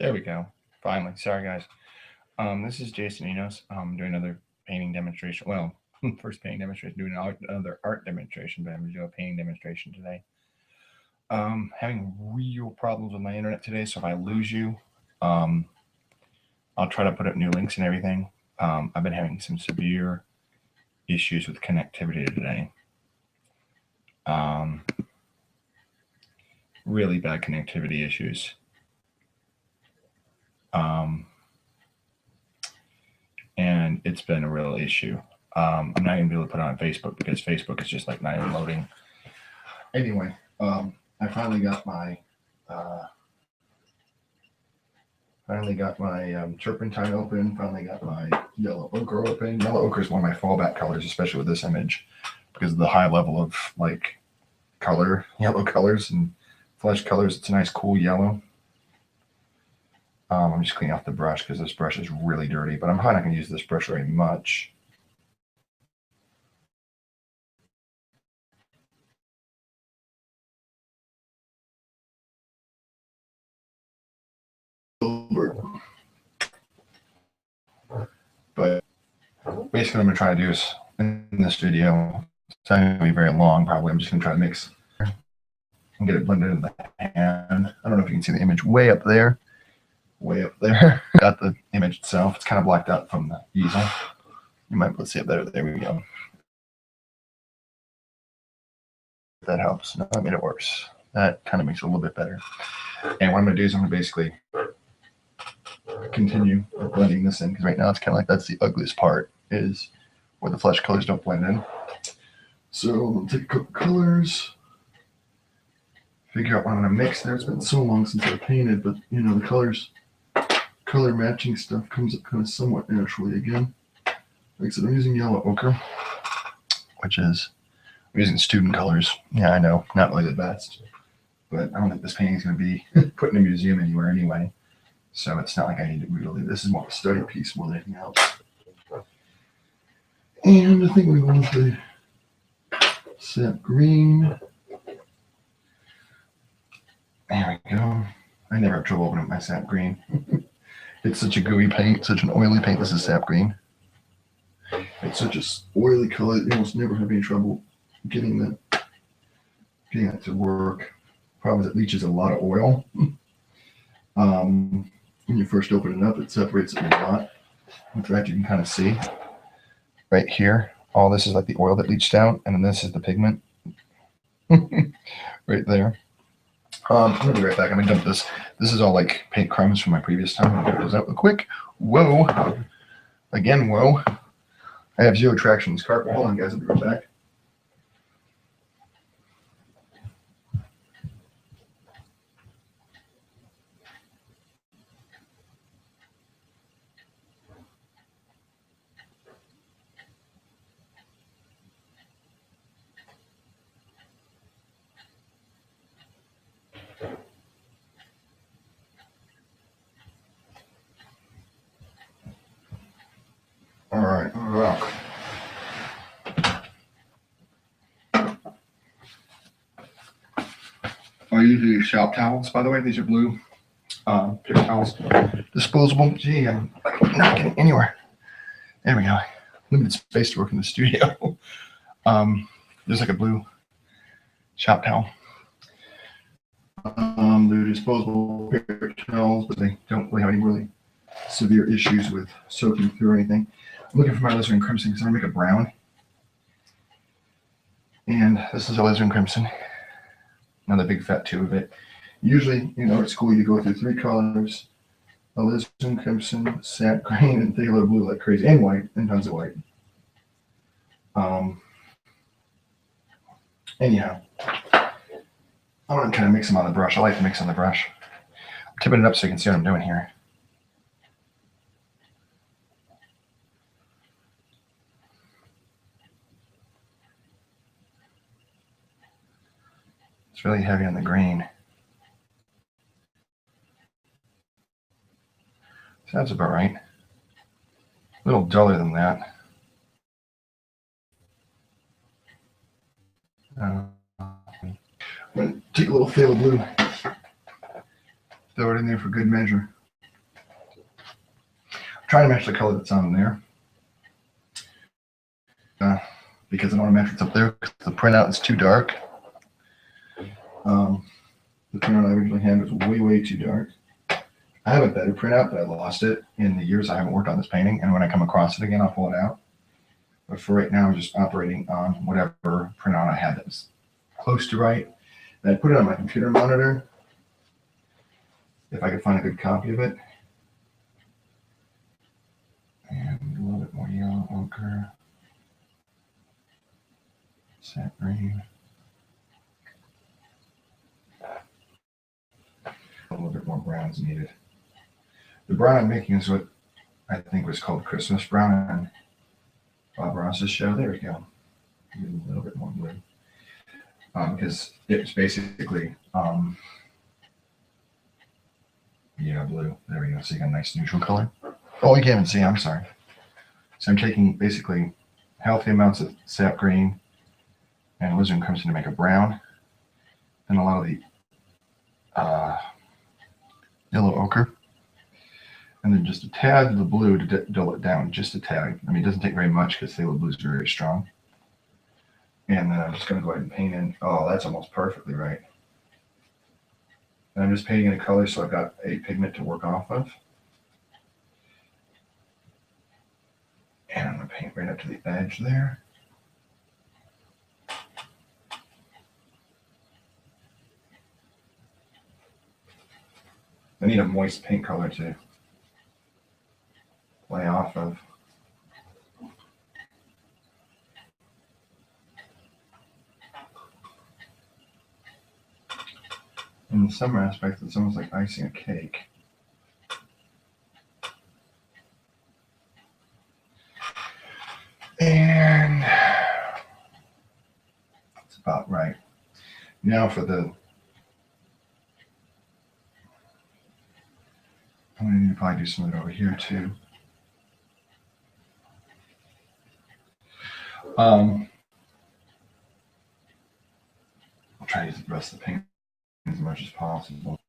There we go. Finally. Sorry, guys. This is Jason Enos. Doing another painting demonstration. Well, first painting demonstration, doing another art demonstration, but I'm going to do a painting demonstration today. Having real problems with my internet today, so if I lose you, I'll try to put up new links and everything. I've been having some severe issues with connectivity today. Really bad connectivity issues. And it's been a real issue. I'm not even able to put it on Facebook because Facebook is just like not even loading. Anyway, I finally got my turpentine open. Finally got my yellow ochre open. Yellow ochre is one of my fallback colors, especially with this image, because of the high level of like yellow colors and flesh colors. It's a nice cool yellow. I'm just cleaning off the brush because this brush is really dirty, but I'm probably not going to use this brush very much. But basically what I'm going to try to do is, in this video, it's not going to be very long probably, I'm just going to try to mix and get it blended in the hand. I don't know if you can see the image way up there. Got the image itself. It's kind of blacked out from the easel. You might be able to see it better. There we go. That helps. No, that made it worse. That kind of makes it a little bit better. And what I'm going to do is I'm going to basically continue blending this in, because right now it's kind of like that's the ugliest part, is where the flesh colors don't blend in. So I'll take a couple colors, figure out what I'm going to mix there. It's been so long since I painted, but you know, the color matching stuff comes up kind of somewhat naturally again. Like I said, I'm using yellow ochre, which is, I'm using student colors. Yeah, I know, not really the best, but I don't think this painting is going to be put in a museum anywhere anyway. So it's not like I need to really, this is more of a study piece more than anything else. And I think we're going with the sap green. There we go. I never have trouble opening my sap green. It's such a gooey paint, such an oily paint. This is sap green. It's such an oily color. You almost never have any trouble getting that to work. Problem is it leaches a lot of oil. When you first open it up, it separates it a lot. In fact, you can kind of see right here. All this is like the oil that leached out, and then this is the pigment right there. I'm gonna be right back. I'm gonna dump this. This is all like paint crumbs from my previous time. I'm gonna get those out real quick. Whoa! Again, whoa! I have zero traction in this carpet. Hold on, guys. I'll be right back. All right. Well. I usually use shop towels, by the way. These are blue paper towels. Disposable. Gee, I'm not getting anywhere. There we go. Limited space to work in the studio. There's like a blue shop towel. They're disposable paper towels, but they don't really have any really severe issues with soaking through or anything. I'm looking for my alizarin crimson because I'm going to make a brown. And this is alizarin crimson. Another big fat tube of it. Usually, you know, at school you go through 3 colors: alizarin crimson, sap green, and phthalo blue like crazy, and white, and tons of white. Anyhow, I want to kind of mix them on the brush. I like to mix on the brush. I'm tipping it up so you can see what I'm doing here. It's really heavy on the green. Sounds about right. A little duller than that. I'm going to take a little phthalo blue, throw it in there for good measure. trying to match the color that's on there. Because I don't want to match what's up there because the printout is too dark. The printout I originally had was way too dark. I have a better printout, but I lost it in the years I haven't worked on this painting. And when I come across it again, I'll pull it out. But for right now, I'm just operating on whatever printout I had that was close to right. And I put it on my computer monitor if I could find a good copy of it. And a little bit more yellow ochre. Sap green. A little bit more brown is needed. The brown I'm making is what I think was called Christmas brown on Bob Ross's show. There we go. A little bit more blue. Because it's basically, yeah, blue. There we go. So you got a nice neutral color. Oh, you can't even see. I'm sorry. So I'm taking basically healthy amounts of sap green and alizarin crimson to make a brown, and a lot of the yellow ochre, and then just a tad of the blue to dull it down, just a tad. I mean, it doesn't take very much because phthalo blue is very strong. And then I'm just going to go ahead and paint in. Oh, that's almost perfectly right. And I'm just painting in a color so I've got a pigment to work off of. And I'm going to paint right up to the edge there. I need a moist paint color to play off of. In some aspects, it's almost like icing a cake. And that's about right. Now for the, I'm going to need to probably do some of it over here too. I'll try to use the rest of the paint as much as possible.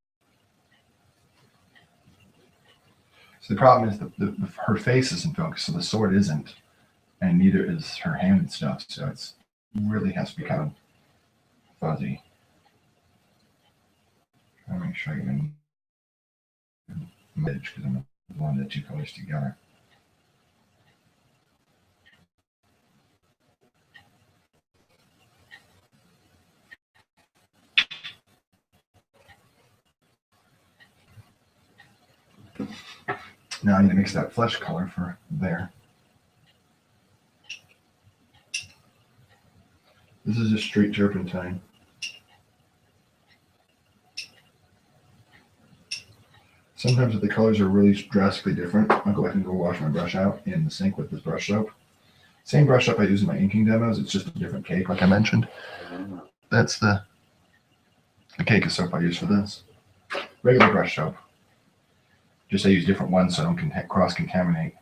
So the problem is her face isn't focused, so the sword isn't, and neither is her hand and stuff. So it's really has to be kind of fuzzy. I'll make sure I get an image because I'm going to blend the two colors together. Now I need to mix that flesh color for there. This is just straight turpentine. Sometimes if the colors are really drastically different, I'll go ahead and go wash my brush out in the sink with this brush soap. Same brush soap I use in my inking demos, it's just a different cake like I mentioned. That's the cake of soap I use for this. Regular brush soap. Just I use different ones so I don't cross-contaminate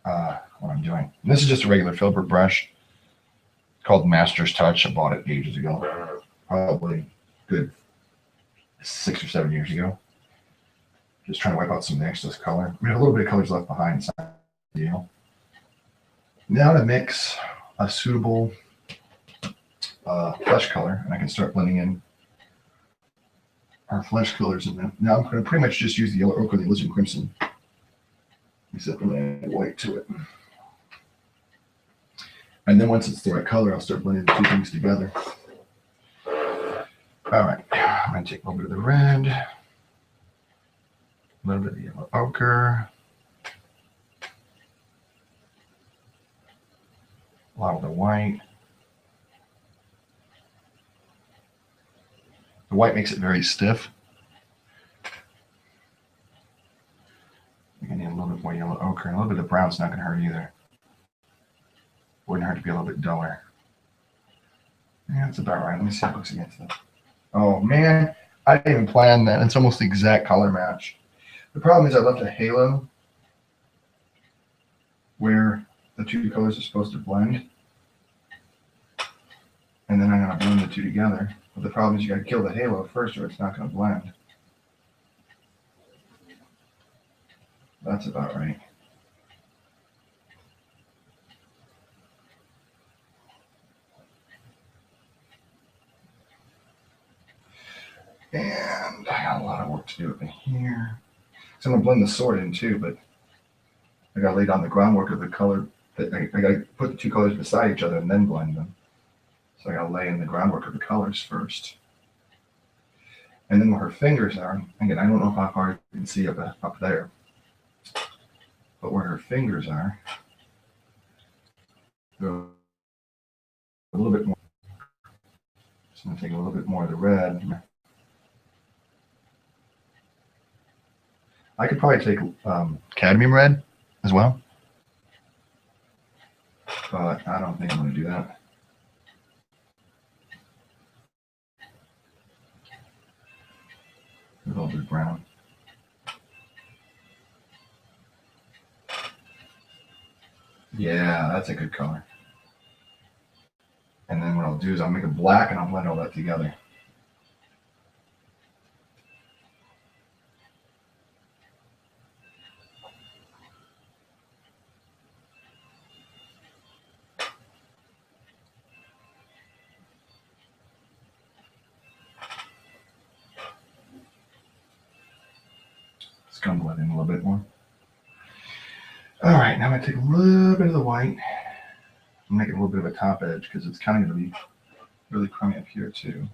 what I'm doing. And this is just a regular filbert brush called Master's Touch. I bought it ages ago, probably good 6 or 7 years ago. Just trying to wipe out some of the excess color. I mean, a little bit of color's left behind, it's not a big deal. Now to mix a suitable flesh color, and I can start blending in our flesh colors in them. Now I'm going to pretty much just use the yellow ochre and the alizarin crimson, except I'm going to add white to it. And then once it's the right color, I'll start blending the two things together. All right, I'm going to take a little bit of the red, a little bit of the yellow ochre, a lot of the white. The white makes it very stiff. You're going to need a little bit more yellow ochre, and a little bit of brown's not going to hurt either. Wouldn't hurt to be a little bit duller. Yeah, that's about right. Let me see how it looks against that. Oh man, I didn't even plan that. It's almost the exact color match. The problem is I left a halo where the two colors are supposed to blend. And then I'm going to blend the two together. But the problem is you got to kill the halo first or it's not going to blend. That's about right. And I got a lot of work to do up in here. So I'm gonna blend the sword in too, but I gotta lay down the groundwork of the color. That I gotta put the two colors beside each other and then blend them. So I gotta lay in the groundwork of the colors first. And then where her fingers are, again, I don't know how far you can see up there, but where her fingers are, go a little bit more. So I'm gonna take a little bit more of the red. I could probably take cadmium red as well, but I don't think I'm gonna do that. A little bit brown. Yeah, that's a good color. And then what I'll do is I'll make it black and I'll blend all that together. It's gonna blend in a little bit more. All right, now I'm gonna take a little bit of the white and make it a little bit of a top edge because it's kind of gonna be really crummy up here too.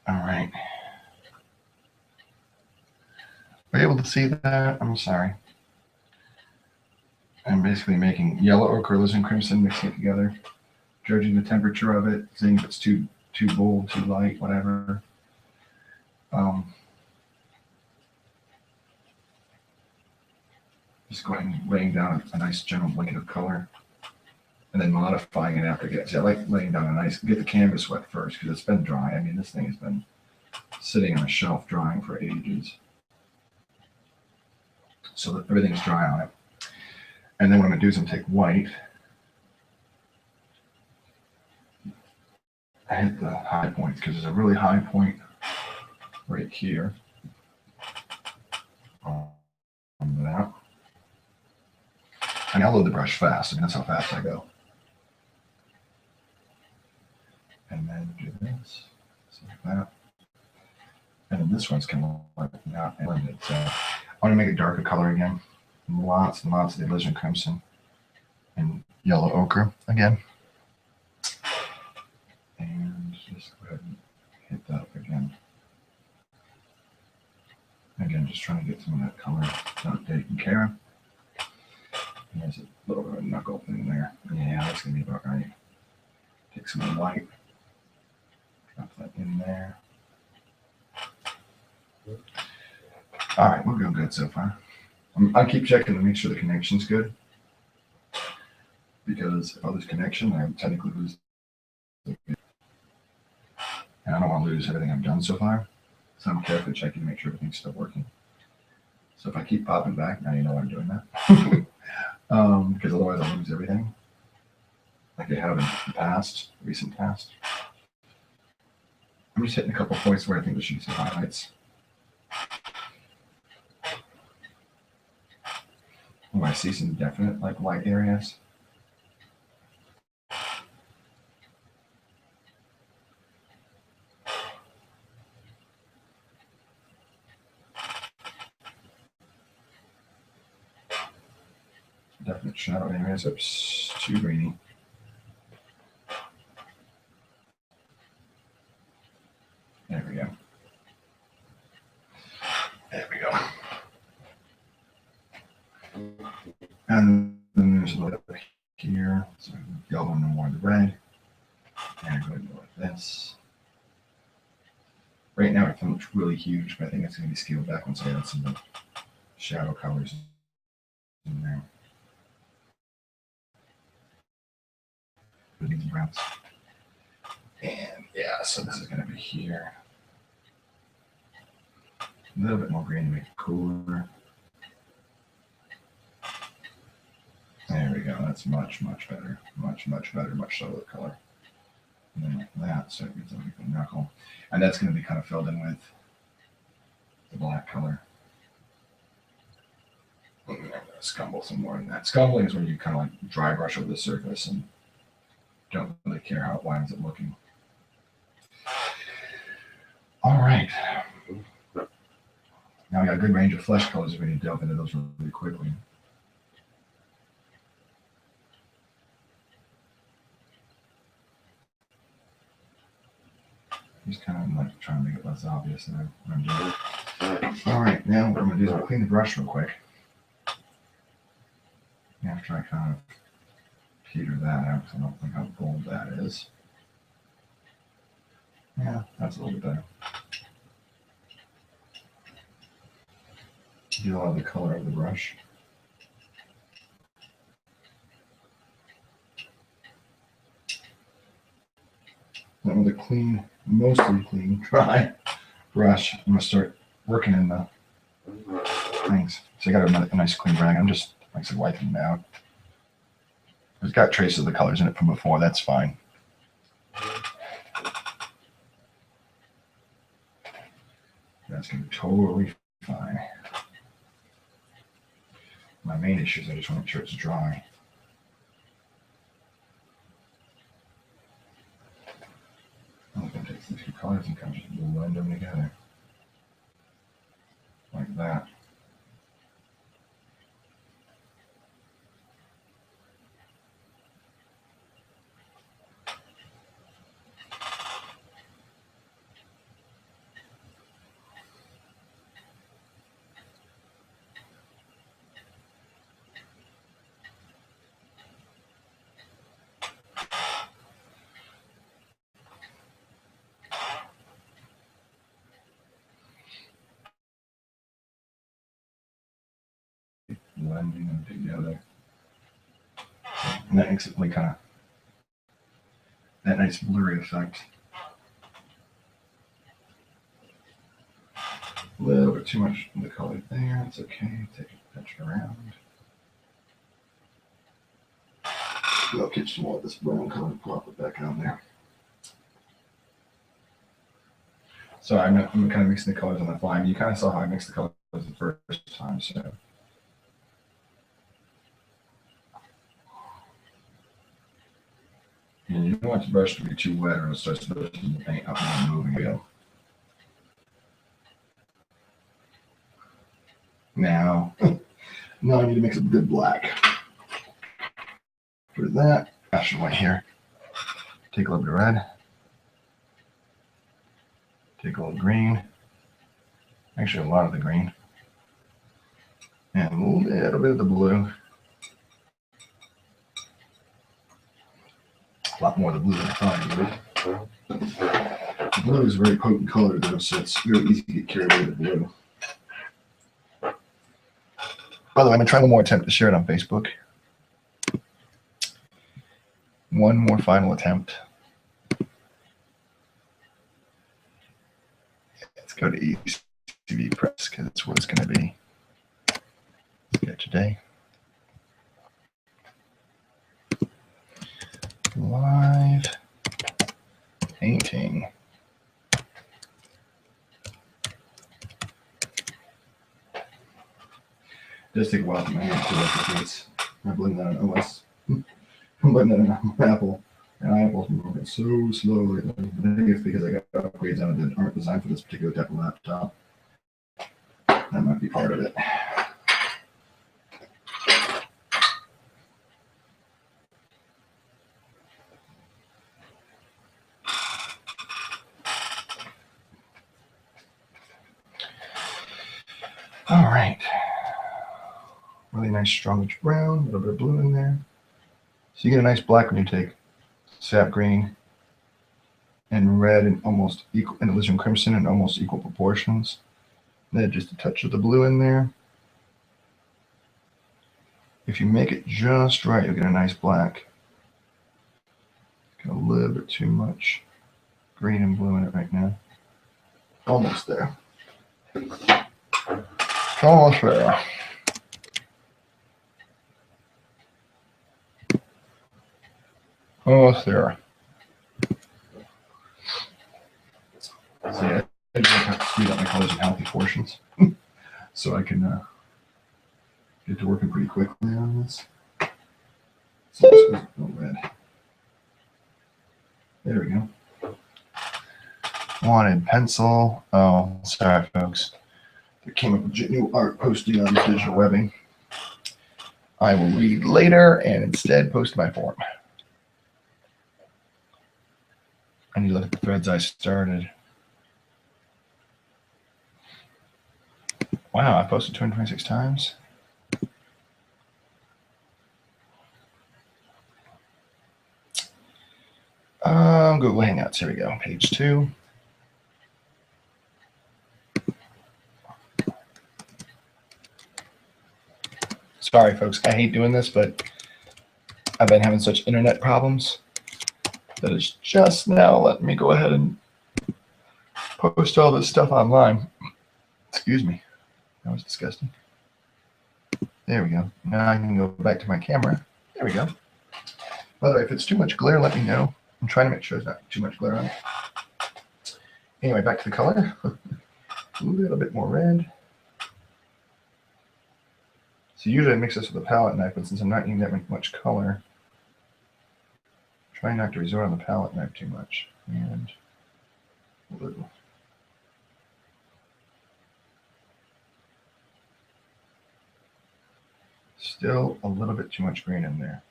All right. Are you able to see that? I'm sorry. I'm basically making yellow ochre, alizarin crimson, mixing it together, judging the temperature of it, seeing if it's too bold, too light, whatever. Just going and laying down a nice general blanket of color, and then modifying it after it gets. I like laying down a nice, get the canvas wet first because it's been dry. I mean, this thing has been sitting on a shelf drying for ages, so that everything's dry on it. And then what I'm gonna do is I'm gonna take white. I hit the high points because there's a really high point right here. That. And I'll load the brush fast. I mean, that's how fast I go. And then do this, like that. And then this one's kind of like not blended. So I want to make it darker color again. Lots and lots of the alizarin crimson and yellow ochre again. And just go ahead and hit that up again. Again, just trying to get some of that color taken care of. And there's a little bit of a knuckle thing there. Yeah, that's going to be about right. Take some of the white. Drop that in there. All right, we're doing good so far. I'll keep checking to make sure the connection's good. Because if I lose connection, I technically lose the video. And I don't want to lose everything I've done so far. So I'm carefully checking to make sure everything's still working. So if I keep popping back, now you know why I'm doing that. Because otherwise I'll lose everything. Like I have in the past, recent past. I'm just hitting a couple points where I think there should be some highlights. Oh, I see some definite like white areas. Definite shadow areas. Oops, too greeny. There we go. There we go. And then there's a little bit here. So yellow and more of the red. And go ahead and go like this. Right now it looks really huge, but I think it's going to be scaled back once I add some of the shadow colors in there. These browns. And yeah, so this is going to be here. A little bit more green to make it cooler. There we go. That's much, much better. Much, much better. Much subtler color. And then like that, so it gives a like a knuckle. And that's going to be kind of filled in with the black color. And then I'm going to scumble some more in that. Scumbling is when you kind of like dry brush over the surface and don't really care how it winds up looking. All right. Now we got a good range of flesh colors if we need to delve into those really quickly. Just kind of like trying to make it less obvious than what I'm doing. All right, now what I'm going to do is I'll clean the brush real quick. After I kind of peter that out, because I don't think how bold that is. Yeah, that's a little bit better. Do a lot of the color of the brush. Then with a clean, mostly clean, dry brush, I'm going to start working in the things. So I got a nice clean rag. I'm just, like I said, wiping it out. It's got traces of the colors in it from before. That's fine. That's going to be totally fine. My main issue is I just want to make sure it's dry. I'm going to take these two colors and kind of just blend them together. Like that. Blending them together. And that makes it like kind of that nice blurry effect. A little bit too much of the color there. It's okay. Take a touch around. I'll get some more of this brown color and plop it back on there. So I'm kind of mixing the colors on the fly. I mean, you kind of saw how I mixed the colors the first time. So. And you don't want the brush to be too wet or it starts lifting the paint up and moving again. Now I need to mix a good black. For that, brush away here. Take a little bit of red. Take a little green. Actually, a lot of the green. And a little bit of the blue. A lot more of the blue than I thought it would. The blue is a very potent color, though, so it's very easy to get carried away with the blue. By the way, I'm going to try one more attempt to share it on Facebook. One more final attempt. Let's go to ECV Press because that's what it's going to be. Sketch a day. Live painting. It does take a while for my hand to look at these. I blame that on OS. I'm blaming that on Apple. And Apple's moving so slowly. I think it's because I got upgrades on it that aren't designed for this particular type of laptop. That might be part of it. All right. Really nice strongish brown, a little bit of blue in there. So you get a nice black when you take sap green and red in almost equal, and alizarin crimson in almost equal proportions. Then just a touch of the blue in there. If you make it just right, you'll get a nice black. Got a little bit too much green and blue in it right now. Almost there. Almost there. Almost there. to working pretty quickly on this. So this was no red. There we go. Wanted pencil. Oh, sorry, folks. There came up with new art posting on digital webbing. I will read later and instead post my form. I need to look at the threads I started. Wow, I posted 226 times. Google Hangouts, here we go, page 2. Sorry, folks, I hate doing this, but I've been having such internet problems that it's just now letting me go ahead and post all this stuff online. Excuse me, that was disgusting. There we go. Now I can go back to my camera. There we go. By the way, if it's too much glare, let me know. I'm trying to make sure there's not too much glare on it. Anyway, back to the color. A little bit more red. So usually I mix this with a palette knife, but since I'm not using that much color, try not to resort on the palette knife too much. And blue. Still a little bit too much green in there.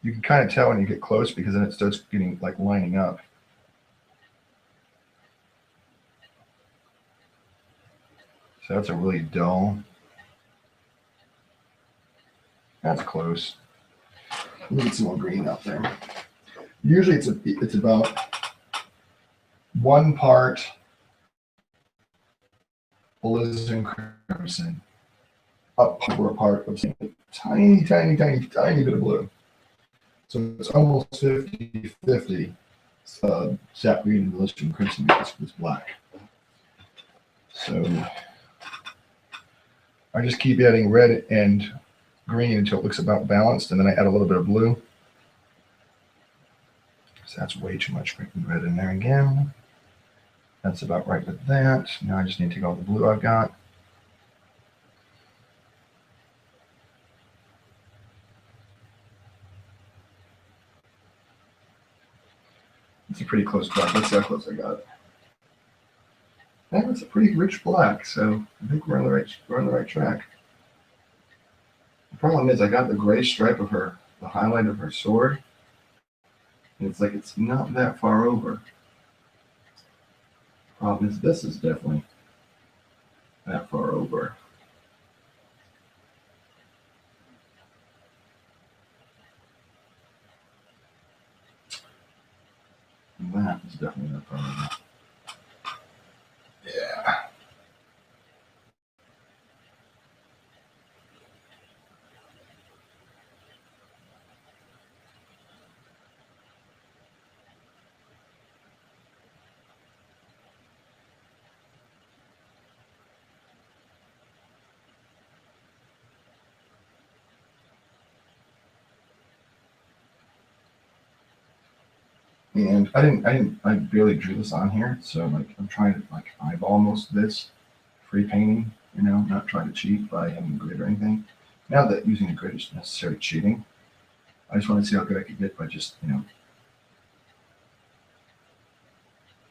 You can kind of tell when you get close because then it starts getting like lining up. So that's a really dull. That's close. We need some more green out there. Usually it's about 1 part alizarin crimson, up for a part of tiny bit of blue. So it's almost 50-50 sap green and alizarin crimson mixed with black. So I just keep adding red and green until it looks about balanced, and then I add a little bit of blue. So that's way too much red in there again. That's about right with that. Now I just need to go with the blue I've got. It's a pretty close black. Let's see how close I got it. That's a pretty rich black, so I think we're on the right track. The problem is I got the gray stripe of the highlight of her sword, and it's like it's not that far over. Problem is this is definitely that far over. And that is definitely that far over. Yeah. And I barely drew this on here, so like I'm trying to like eyeball most of this free painting, you know, not trying to cheat by having a grid or anything. Now that using a grid is necessarily cheating, I just want to see how good I could get by just, you know,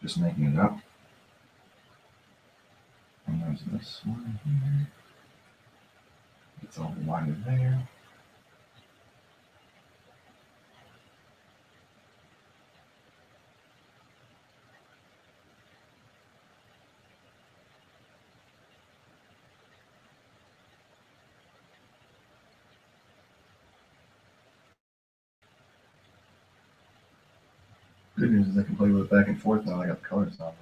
just making it up. And there's this one here. It's all divided there. Good news is I can play with it back and forth now. I got the colors on.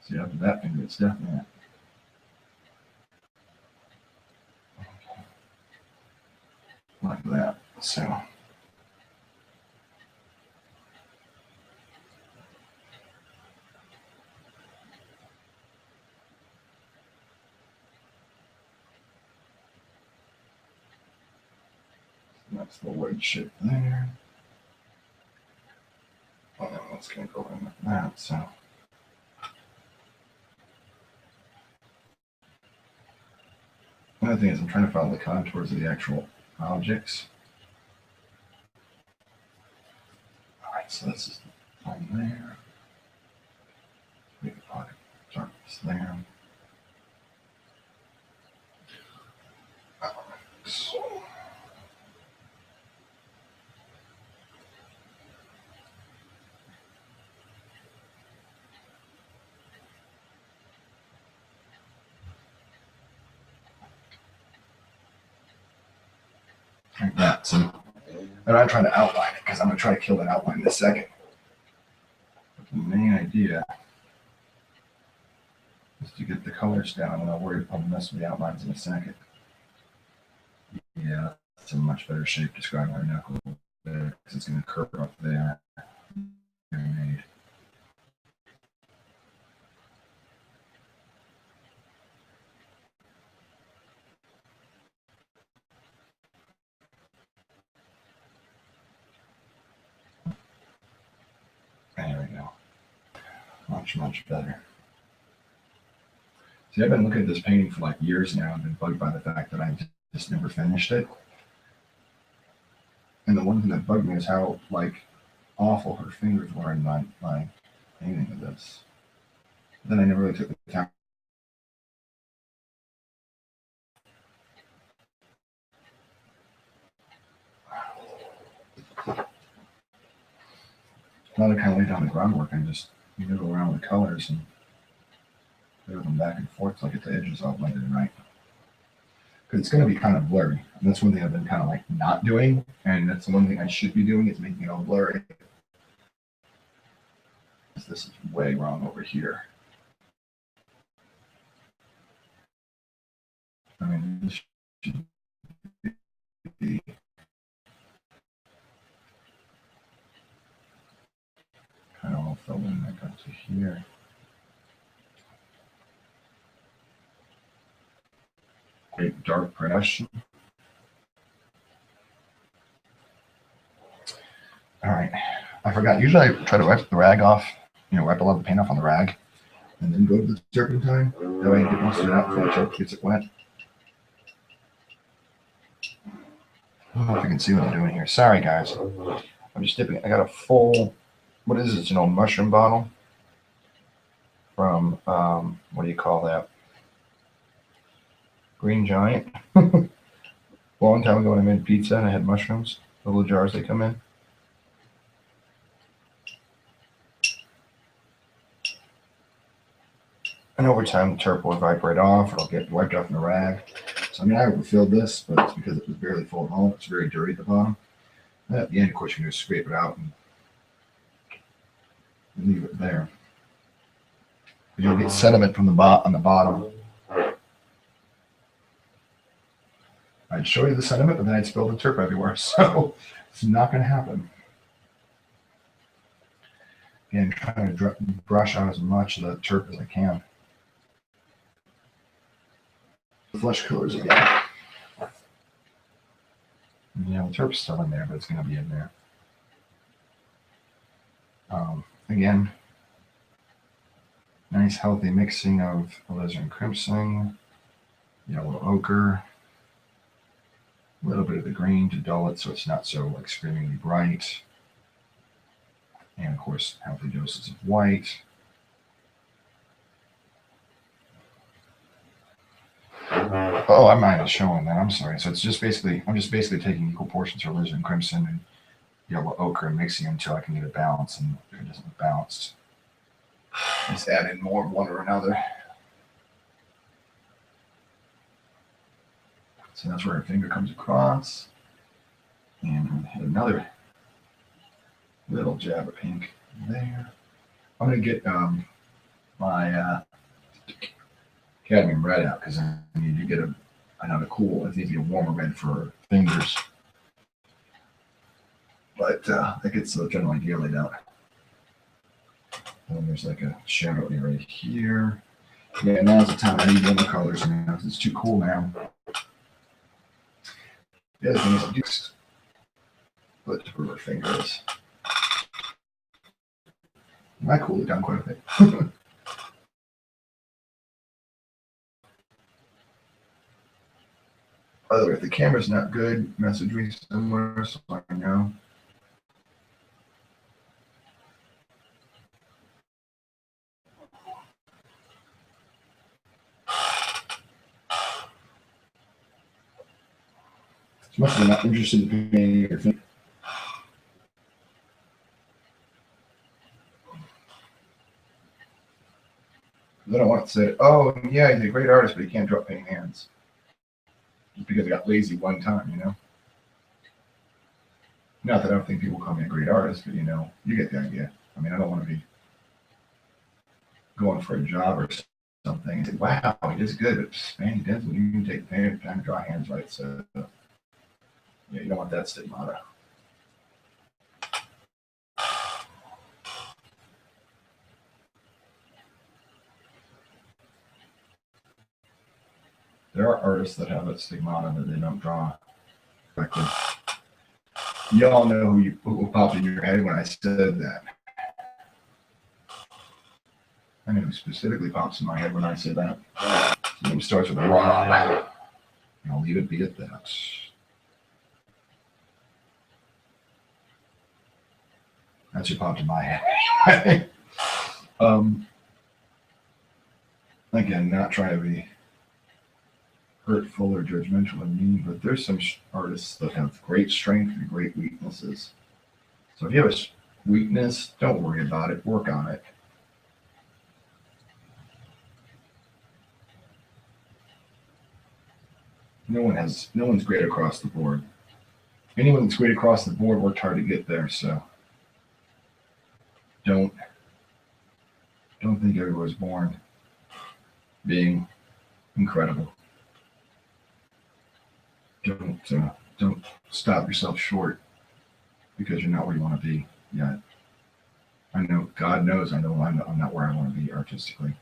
See, after that finger, it's definitely like that. So. That's the wedge shape there. And then that's going to go in like that. So another thing is I'm trying to follow the contours of the actual objects. All right, so this is the one there. We can pocket darkness there. So, like that. So I'm not trying to outline it because I'm going to try to kill that outline in a second. But the main idea is to get the colors down, and I'll worry I'll mess with the outlines in a second. Yeah, it's a much better shape describing our neck a little bit because it's going to curve up there. Made. There we go. Much, much better. See, I've been looking at this painting for like years now. I've been bugged by the fact that I just never finished it. And the one thing that bugged me is how like awful her fingers were in my painting of this. But then I never really took the time. Now to kind of lay down the groundwork and just noodle around with the colors and move them back and forth so I get the edges all blended in right. Because it's going to be kind of blurry. And that's one thing I've been kind of like not doing. And that's the one thing I should be doing is making it all blurry. This is way wrong over here. I mean, this should be kind of all filled in back up to here. Great dark production. All right, I forgot. Usually I try to wipe the rag off, wipe a lot of the paint off on the rag, and then go to the turpentine. That way I get most of it out before the turp gets it wet. I don't know if you can see what I'm doing here. Sorry, guys. I'm just dipping. I got a full, what is this, mushroom bottle from, what do you call that? Green Giant. Long time ago when I made pizza and I had mushrooms, the little jars they come in. And over time, the turp will evaporate off. It'll get wiped off in the rag. So, I overfilled this, but it's because it was barely full at all. It's very dirty at the bottom. And at the end, of course, you can just scrape it out and leave it there. You'll get sediment from on the bottom. I'd show you the sediment, but then I'd spill the turp everywhere. So it's not going to happen. Again, trying to brush out as much of the turp as I can. The flesh colors again. Yeah, the turp's still in there, but it's going to be in there. Again, nice healthy mixing of alizarin crimson, yellow ochre, a little bit of the green to dull it so it's not so like screamingly bright, and of course healthy doses of white. Oh, I might have shown that. I'm sorry. So it's just basically, I'm just basically taking equal portions of alizarin crimson and yellow ochre and mixing them until I can get a balance. And if it doesn't look balanced, just add in more of one or another. So that's where our finger comes across. And I'm going to hit another little jab of pink there. I'm going to get my cadmium red out because I need to get another cool, I need to get a warmer red for fingers. But that gets the general idea laid out. And then there's like a shadow area here. Yeah, now's the time I need warmer colors now because it's too cool now. The other thing is put where her finger is. I cooled it down quite a bit. By the way, if the camera's not good, message me somewhere so I know. She must be not interested in painting your finger. I don't want to say, oh, yeah, he's a great artist, but he can't draw painting hands. Just because I got lazy one time, you know? Not that I don't think people call me a great artist, but, you know, you get the idea. I mean, I don't want to be going for a job or something and say, wow, he does good, but man, he doesn't even take the time to draw hands right. So, yeah, you don't want that stigmata. There are artists that have a stigmata that they don't draw correctly. Y'all know who popped in your head when I said that. I know who specifically pops in my head when I say that. His name starts with a Rob. And I'll leave it be at that. That's who popped in my head. Again, not trying to be hurtful or judgmental or mean, but there's some artists that have great strength and great weaknesses. So if you have a weakness, don't worry about it. Work on it. No one's great across the board. Anyone that's great across the board worked hard to get there. So don't think everyone was born being incredible. Don't stop yourself short because you're not where you want to be yet. I know, God knows, I know I'm not where I want to be artistically.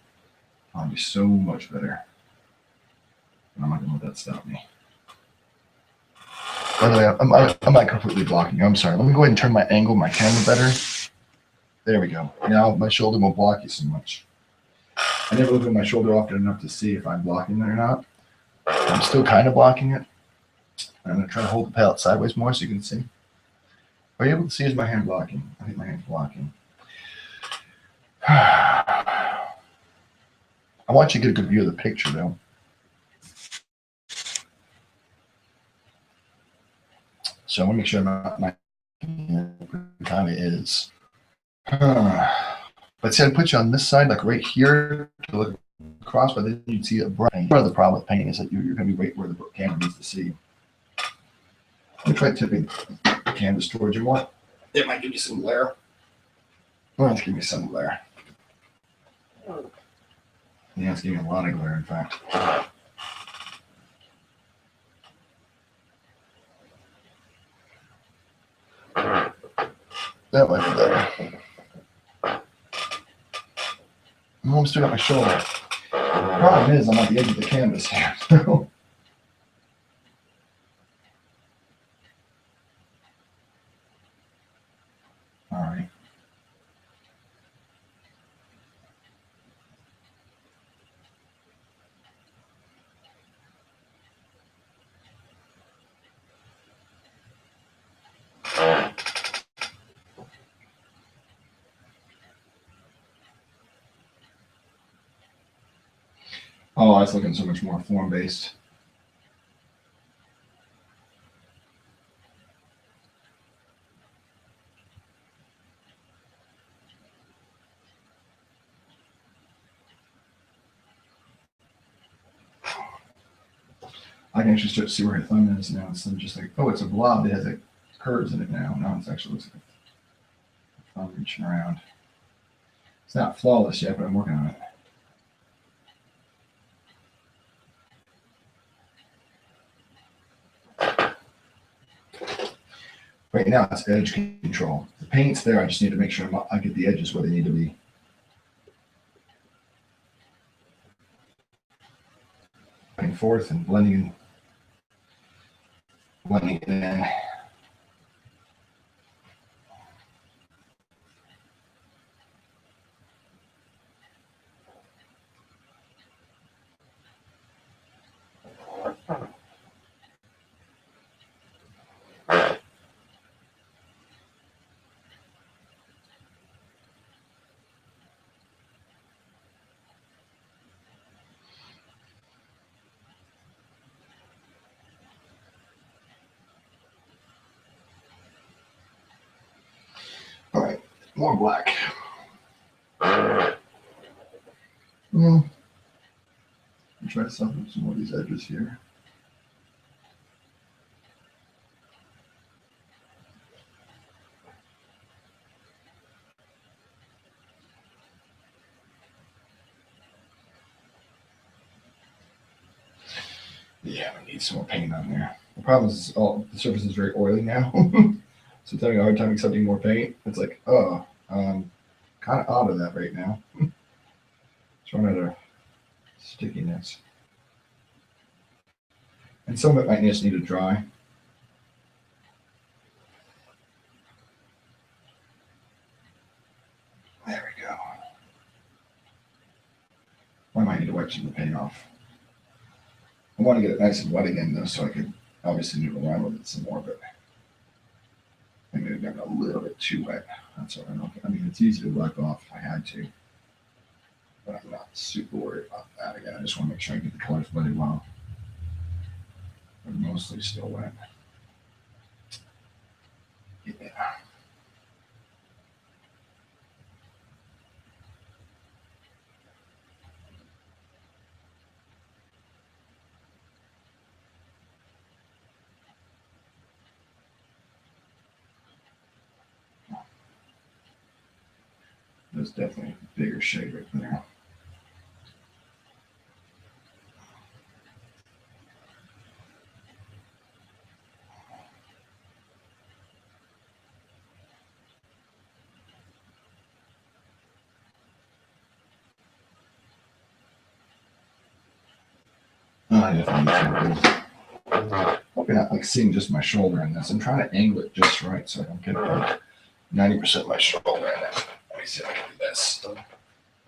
I'll be so much better. And I'm not going to let that stop me. By the way, I'm not completely blocking. I'm sorry. Let me go ahead and turn my angle, my camera better. There we go. Now my shoulder won't block you so much. I never look at my shoulder often enough to see if I'm blocking it or not. I'm still kind of blocking it. I'm going to try to hold the palette sideways more so you can see. Are you able to see is my hand blocking? I think my hand's blocking. I want you to get a good view of the picture, though. So I want to make sure my kind of is. But see, I put you on this side, like right here, to look across, but then you'd see a bright. Part of the problem with painting is that you're going to be right where the camera needs to see. Let me try tipping the canvas towards you more. It might give you some glare. Well, it's giving me some glare. Yeah, it's giving me a lot of glare, in fact. That might be better. I'm almost doing it on my shoulder. The problem is I'm at the edge of the canvas here. All right. Oh, I was looking so much more form-based. I can actually start to see where her thumb is now instead of just like, oh, it's a blob that has like curves in it now. Now it's actually looks like a thumb reaching around. It's not flawless yet, but I'm working on it. Right now, it's edge control. The paint's there. I just need to make sure I get the edges where they need to be. Back and forth and blending it in. more black. Well, I'll try to soften up some more of these edges here. Yeah, I need some more paint on there. The problem is the surface is very oily now. So it's having a hard time accepting more paint. It's like, oh, kind of out of that right now. It's running out of stickiness. And some of it might just need to dry. There we go. I might need to wipe some of the paint off. I want to get it nice and wet again, though, so I could obviously noodle around with it some more, but I think maybe I'm a little bit too wet. That's all right. I mean, it's easy to wipe off if I had to, but I'm not super worried about that. Again, I just want to make sure I get the colors blended well. They're mostly still wet. Yeah. There's definitely a bigger shade right there. I definitely need some of those. Hope you're not like seeing just my shoulder in this. I'm trying to angle it just right so I don't get like 90% of my shoulder in it. Let me see if I can do this.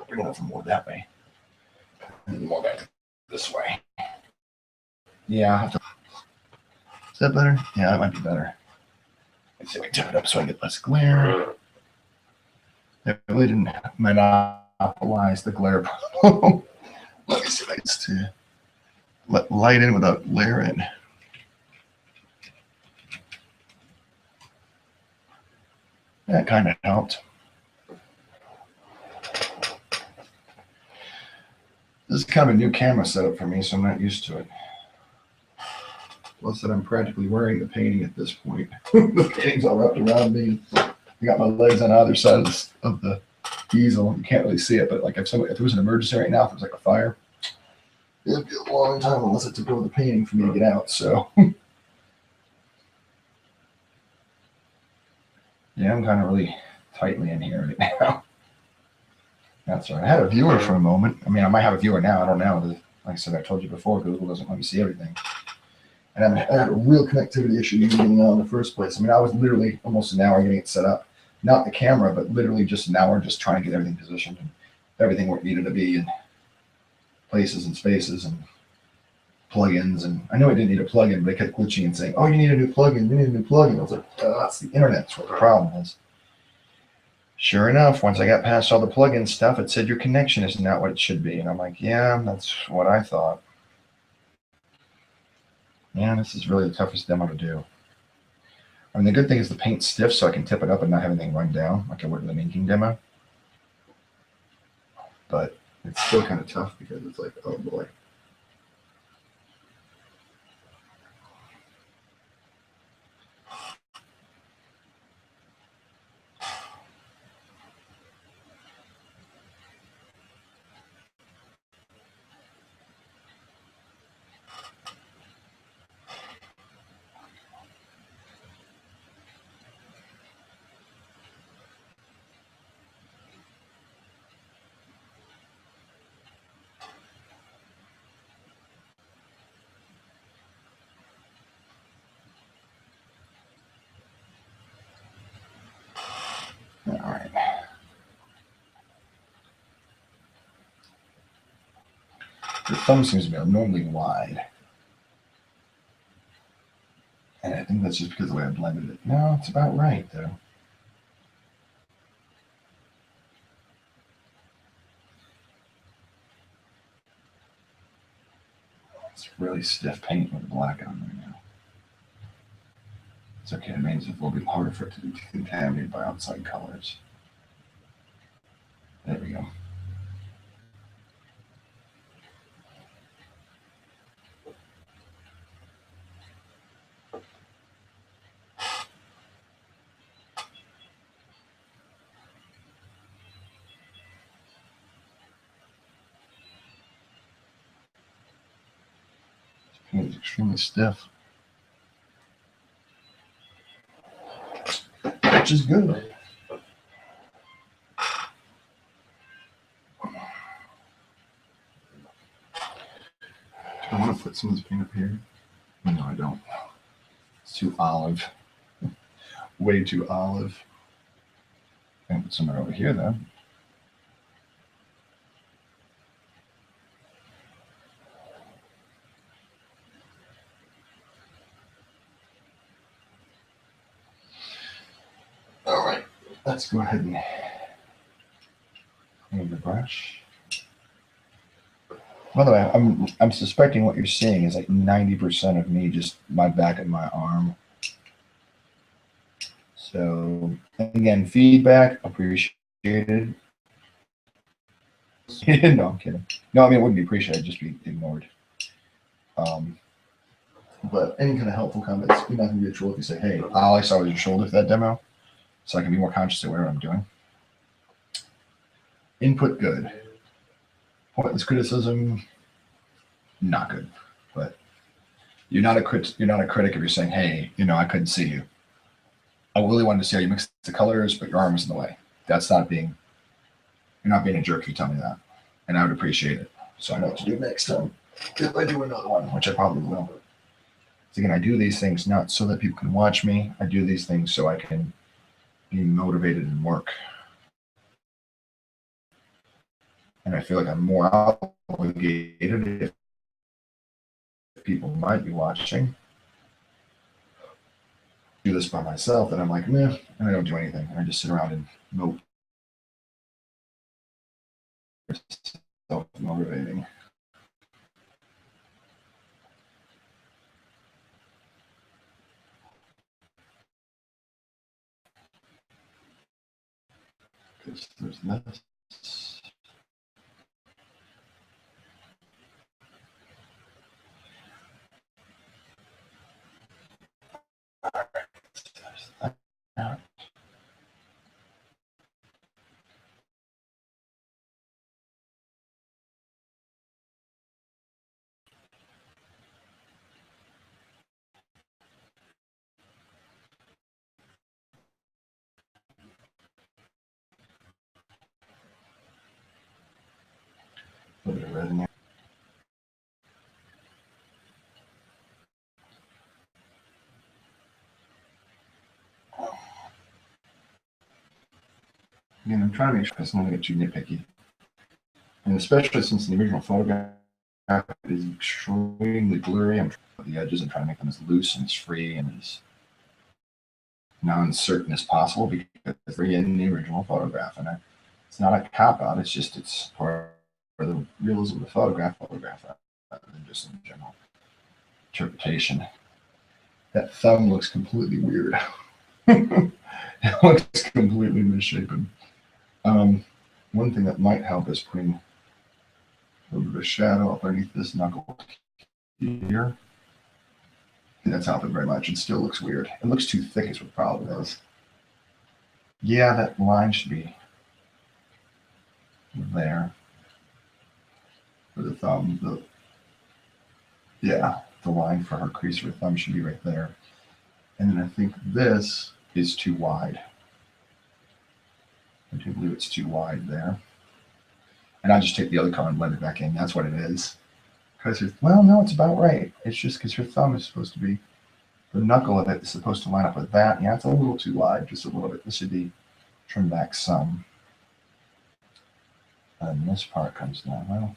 Bring enough more that way. And more back this way. Yeah, I'll have to. Is that better? Yeah, that might be better. Let's see if I tip it up so I get less glare. I really didn't monopolize the glare problem. Let me see if I can let light in without glare in. That kind of helped. This is kind of a new camera setup for me, so I'm not used to it. Plus that I'm practically wearing the painting at this point. The painting's all wrapped around me. I got my legs on either side of the easel. You can't really see it, but like if there was an emergency right now, if there was like a fire, it'd be a long time unless it took over the painting for me to get out. So yeah, I'm kind of really tightly in here right now. That's all right. I had a viewer for a moment. I mean, I might have a viewer now. I don't know. Like I said, I told you before, Google doesn't let me see everything. And I had a real connectivity issue even getting out in the first place. I mean, I was literally almost an hour getting it set up. Not the camera, but literally just an hour just trying to get everything positioned and everything where it needed to be in places and spaces and plugins. And I know I didn't need a plugin, but it kept glitching and saying, oh, you need a new plugin. You need a new plugin. I was like, that's the internet. That's what the problem is. Sure enough, once I got past all the plugin stuff, it said your connection is not what it should be. And I'm like, yeah, that's what I thought. Yeah, this is really the toughest demo to do. I mean, the good thing is the paint's stiff, so I can tip it up and not have anything run down like I would in an inking demo. But it's still kind of tough because it's like, oh boy. All right. The thumb seems to be abnormally wide. And I think that's just because of the way I blended it. No, it's about right, though. It's really stiff paint with the black on right now. It's okay. It means it will be harder for it to be contaminated by outside colors. It's extremely stiff, which is good. I want to put some of this paint up here. No, I don't. It's too olive. Way too olive. I can put some right over here, though. All right, let's go ahead and clean the brush. By the way, I'm suspecting what you're seeing is like 90% of me just my back and my arm. So again, feedback appreciated. No, I'm kidding. No, I mean it wouldn't be appreciated; it'd just be ignored. But any kind of helpful comments, you're not going to be a troll if you say, "Hey, all I saw was your shoulder for that demo," so I can be more conscious of what I'm doing. Input good. Pointless criticism, not good. But you're not a critic if you're saying, "Hey, I couldn't see you. I really wanted to see how you mix the colors, but your arm was in the way." That's not being. You're not being a jerk if you tell me that, and I would appreciate it. So I know what to do next time if I do another one, which I probably will. So again, I do these things not so that people can watch me. I do these things so I can be motivated and work. And I feel like I'm more obligated if people might be watching. Do this by myself, and I'm like, meh, and I don't do anything. I just sit around and mope. Self-motivating. Because there's this. There's that. A little bit of red in there. Again, I'm trying to make sure it's not get too nitpicky. And especially since the original photograph is extremely blurry, I'm trying to put the edges and trying to make them as loose and as free and as non-certain as possible because it's free in the original photograph. And it's not a cop-out, it's part of the realism of the photograph rather than just in general interpretation. That thumb looks completely weird. It looks completely misshapen. One thing that might help is putting a little bit of shadow up underneath this knuckle here. And that's helping very much. It still looks weird. It looks too thick is what the problem is. Yeah, that line should be there for the thumb. The line for her crease of her thumb should be right there. And then I think this is too wide. I do believe it's too wide there. And I just take the other color and blend it back in. That's what it is. Because no, it's about right. It's just because her thumb is supposed to be, the knuckle of it is supposed to line up with that. Yeah, it's a little too wide, just a little bit. This should be trimmed back some. And this part comes down. Well,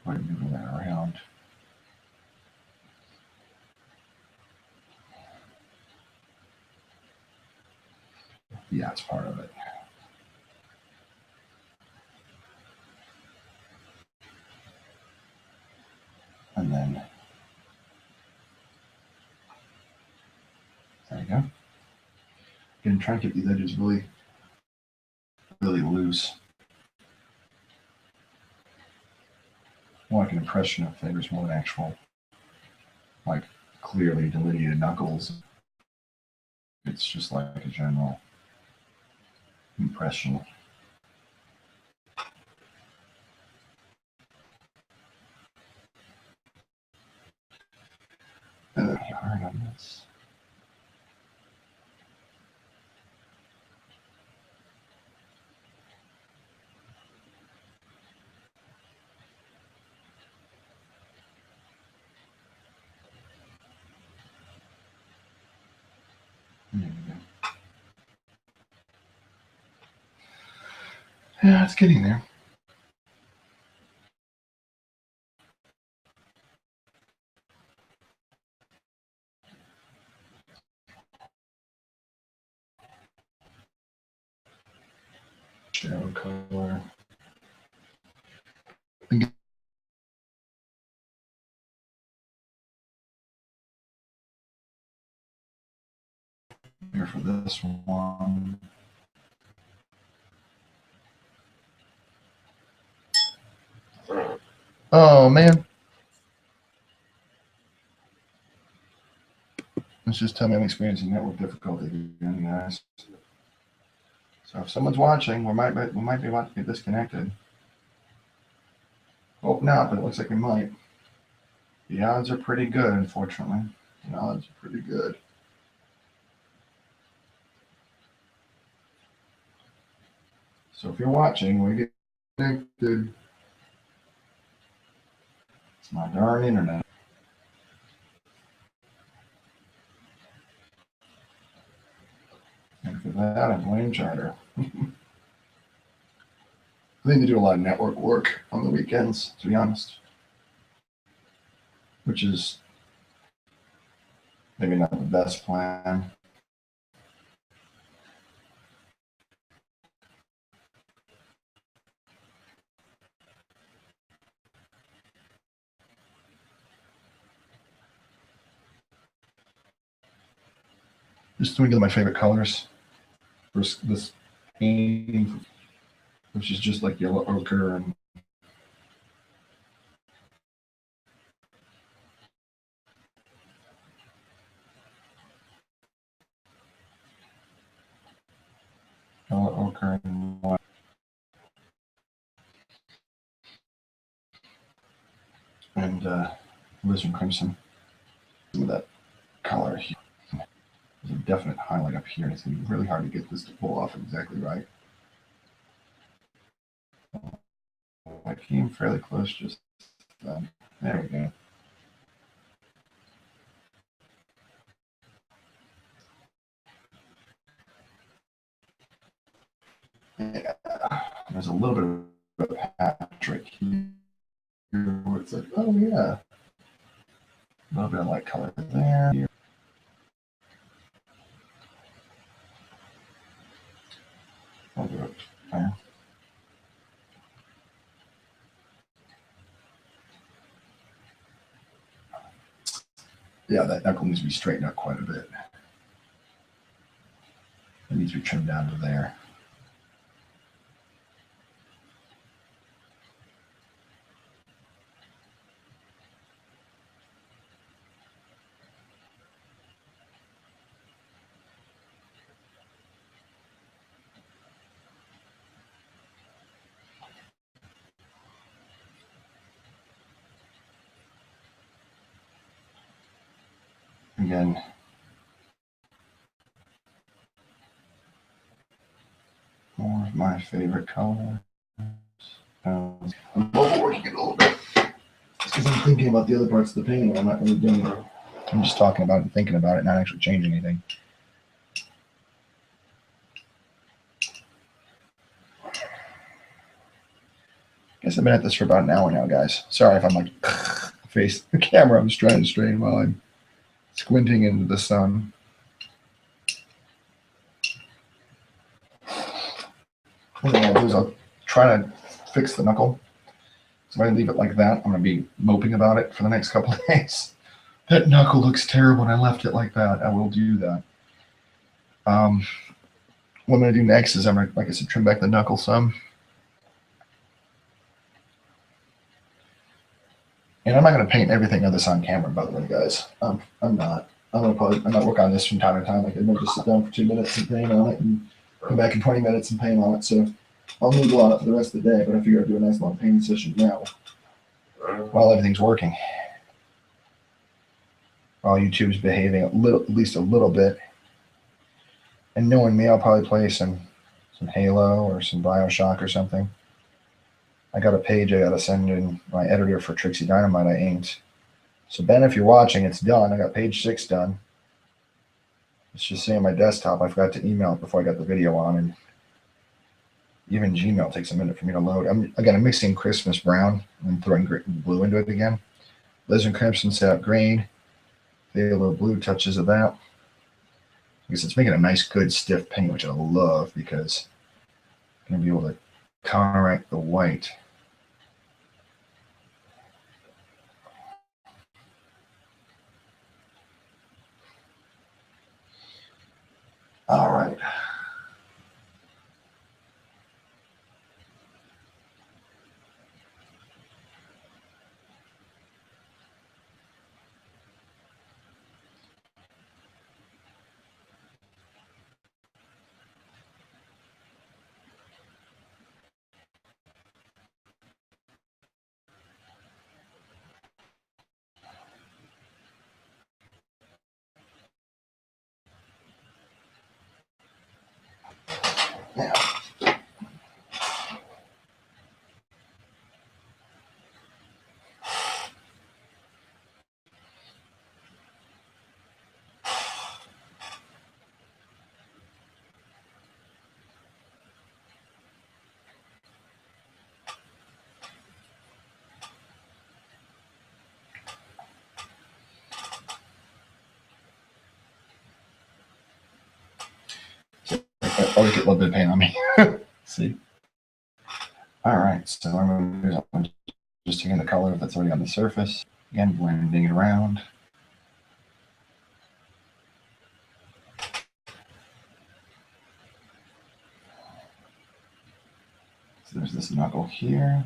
we're moving that around. Yeah, it's part of it. And then there you go. Again, trying to get these edges really, really loose. More like an impression of fingers more than actual, like clearly delineated knuckles. It's just like a general impression. hard on this. There we go. Yeah, it's getting there. Shadow color. Here for this one. Oh man. Let's just tell me I'm experiencing network difficulty again, guys. So if someone's watching, we might be about to get disconnected. Hope not, but it looks like we might. The odds are pretty good, unfortunately. The odds are pretty good. So if you're watching, we get connected. It's my darn internet. And for that, I blame Charter. I think they do a lot of network work on the weekends, to be honest. Which is maybe not the best plan. Just doing my favorite colors. This painting, which is just like yellow ochre and yellow ochre and white. And Wizard Crimson. Some of that color here. There's a definite highlight up here. It's going to be really hard to get this to pull off exactly right. I came fairly close just then. There we go. Yeah. There's a little bit of a patch right here where it's like, oh yeah. A little bit of light color there. I'll do it there. Yeah, that knuckle needs to be straightened out quite a bit. It needs to be trimmed down to there. Again, more of my favorite color. I'm overworking it a little bit. It's because I'm thinking about the other parts of the painting. I'm not really doing it. I'm just talking about it and thinking about it, not actually changing anything. Guess I've been at this for about an hour now, guys. Sorry if I'm like face the camera. I'm just trying to strain while I'm squinting into the sun. What I'll do is I'll try to fix the knuckle. So if I leave it like that, I'm going to be moping about it for the next couple of days. That knuckle looks terrible, and I left it like that. I will do that. What I'm going to do next is I'm going to, like I said, trim back the knuckle some. And I'm not going to paint everything of this on camera, by the way, guys. I'm not. I might work on this from time to time. Like I might just sit down for 2 minutes and paint on it, and come back in 20 minutes and paint on it. So I'll noodle on it for the rest of the day. But I figure I'd do a nice long painting session now while everything's working. while YouTube's behaving at least a little bit. And knowing me, I'll probably play some Halo or some Bioshock or something. I got a page I got to send in my editor for Trixie Dynamite I inked. So Ben, if you're watching, it's done. I got page 6 done. It's just sitting on my desktop. I forgot to email it before I got the video on, and even Gmail takes a minute for me to load. I'm mixing Christmas brown and throwing blue into it again. Lizard Crimson set up green. The little blue touches of that. Because it's making a nice, good, stiff paint, which I love because I'm going to be able to counteract the white. All right. Now, I always get a little bit of paint on me. See? All right, so I'm just taking the color that's already on the surface. Again, blending it around. So there's this knuckle here.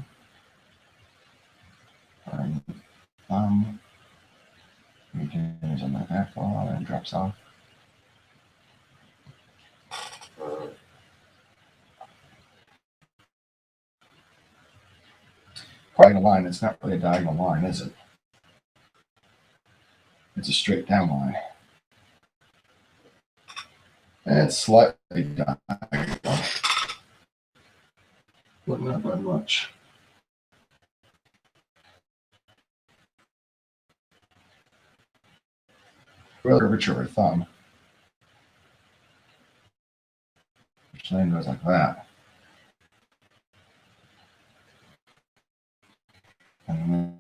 Fingers on that back wall, and it drops off. Diagonal line, it's not really a diagonal line, is it? It's a straight down line. And it's slightly diagonal, but not by much. Real curvature of her thumb, which then goes like that. And then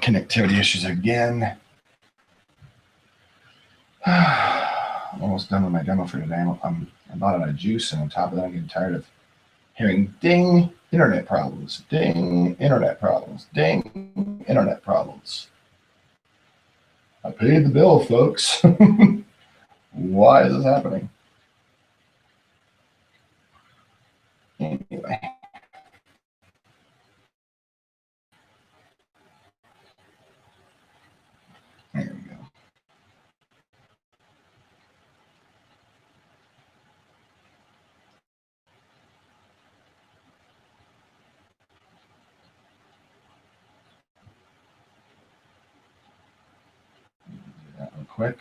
connectivity issues again. I'm almost done with my demo for today. I'm about out of juice, and on top of that, I'm getting tired of hearing ding, internet problems, ding, internet problems, ding, internet problems. I paid the bill, folks. Why is this happening? Anyway. There we go. Do that real quick.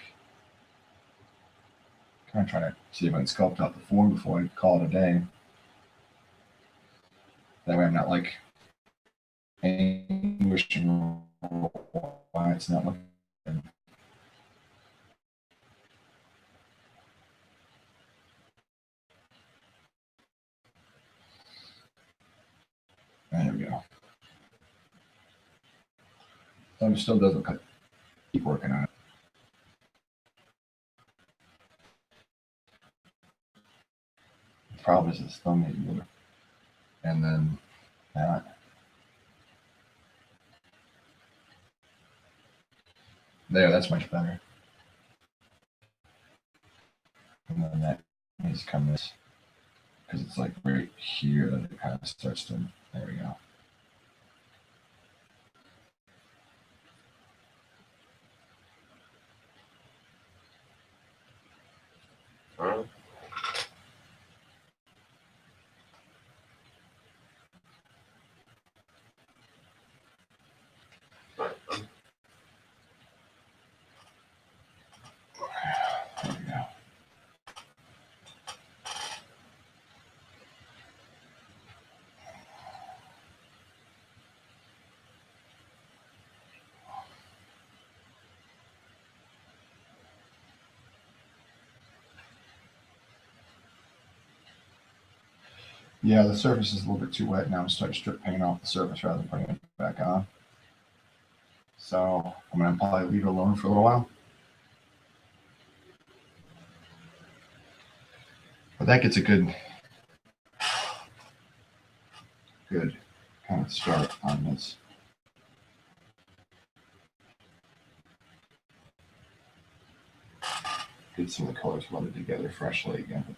Kind of try to see if I can sculpt out the form before I call it a day. That way I'm not like anguishing why it's not looking good. There we go. Thumb still doesn't cut. Keep working on it. The problem is this thumb maybe. And then that. There, that's much better. And then that needs to come this, because it's like right here that it kind of starts to, there we go. Yeah, the surface is a little bit too wet now. I'm starting to strip paint off the surface rather than putting it back on. So I'm going to probably leave it alone for a little while. But that gets a good kind of start on this. Get some of the colors blended together freshly again.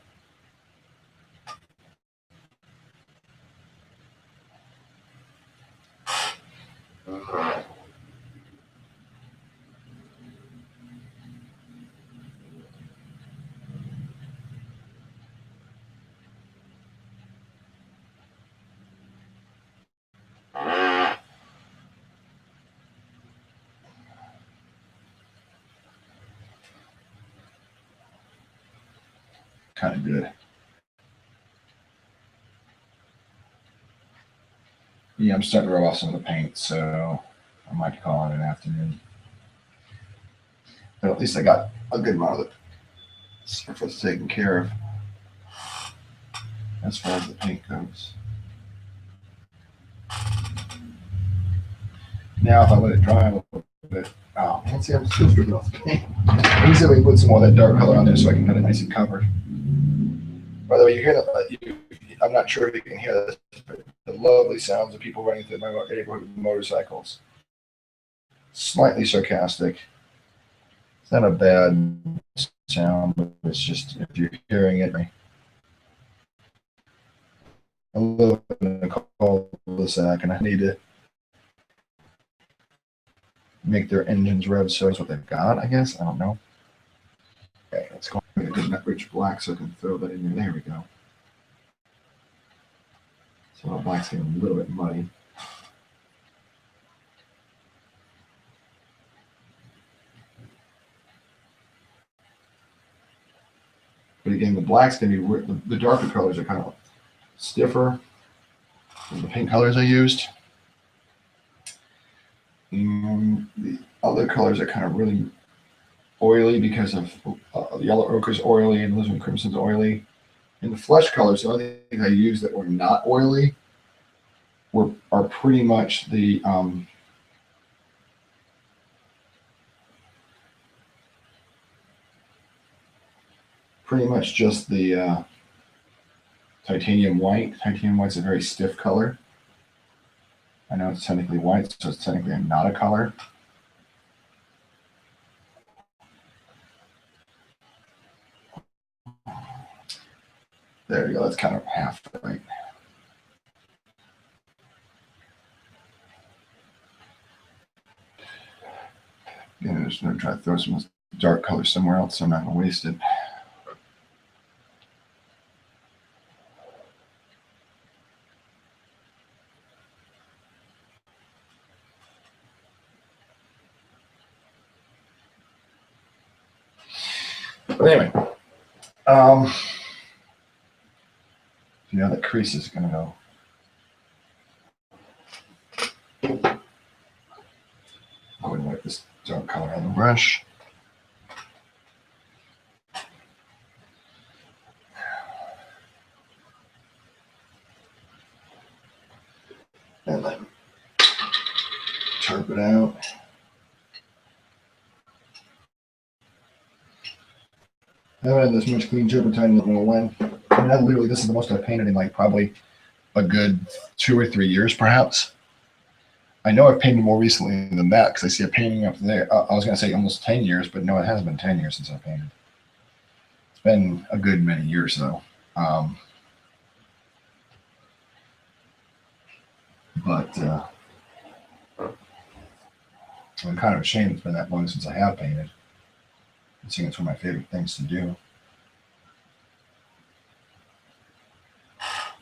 Kind of good. Yeah, I'm starting to rub off some of the paint, so I might call it an afternoon. But at least I got a good amount of the surface taken care of as far as the paint goes. Now, if I let it dry a little bit, oh man, see, I'm still stripping off the paint. Easily put some more of that dark color on there so I can get it nice and covered. By the way, you hear that? I'm not sure if you can hear this, but the lovely sounds of people running through my neighborhood with motorcycles. Slightly sarcastic. It's not a bad sound, but it's just if you're hearing it, a little bit of a cul-de-sac, and I need to make their engines rev, so that's what they've got, I guess. I don't know. Okay, let's go get a good nut rich black so I can throw that in there. There we go. So the black's getting a little bit muddy. But again, the black's going to be, the darker colors are kind of stiffer than the pink colors I used. And the other colors are kind of really oily because of the yellow ochre's oily and alizarin crimson's oily. And the flesh colors, the only thing I used that were not oily are pretty much the pretty much just the titanium white. Titanium white's a very stiff color. I know it's technically white, so it's technically not a color. There you go, that's kind of half right. Again, I'm just going to try to throw some dark color somewhere else so I'm not going to waste it. But anyway, you know, that crease is going to go. Go ahead and wipe this dark color on the brush. And then turp it out. I haven't had this much clean turpentine in a little while. I mean, literally, this is the most I've painted in like probably a good 2 or 3 years, perhaps. I know I've painted more recently than that because I see a painting up there. I was going to say almost 10 years, but no, it hasn't been 10 years since I painted. It's been a good many years, though. But I'm kind of ashamed it's been that long since I have painted. I think it's one of my favorite things to do.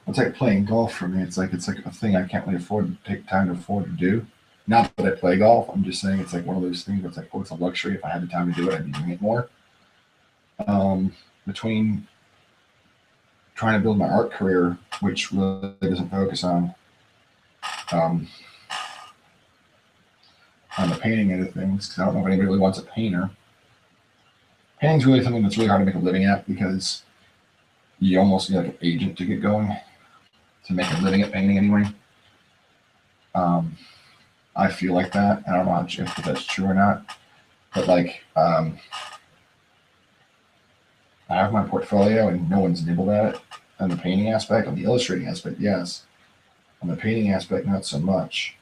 It's like playing golf for me. It's like a thing I can't really afford to take time to afford to do. Not that I play golf. I'm just saying it's like one of those things where it's like, oh, it's a luxury. If I had the time to do it, I'd be doing it more. Um, Between trying to build my art career, which really doesn't focus um, on the painting end of things, because I don't know if anybody really wants a painter. Painting's really something that's really hard to make a living at because you almost need like an agent to get going to make a living at painting anyway. Um, I feel like that. I don't know if that's true or not, but like I have my portfolio and no one's nibbled at it on the painting aspect. On the illustrating aspect, yes. On the painting aspect, not so much.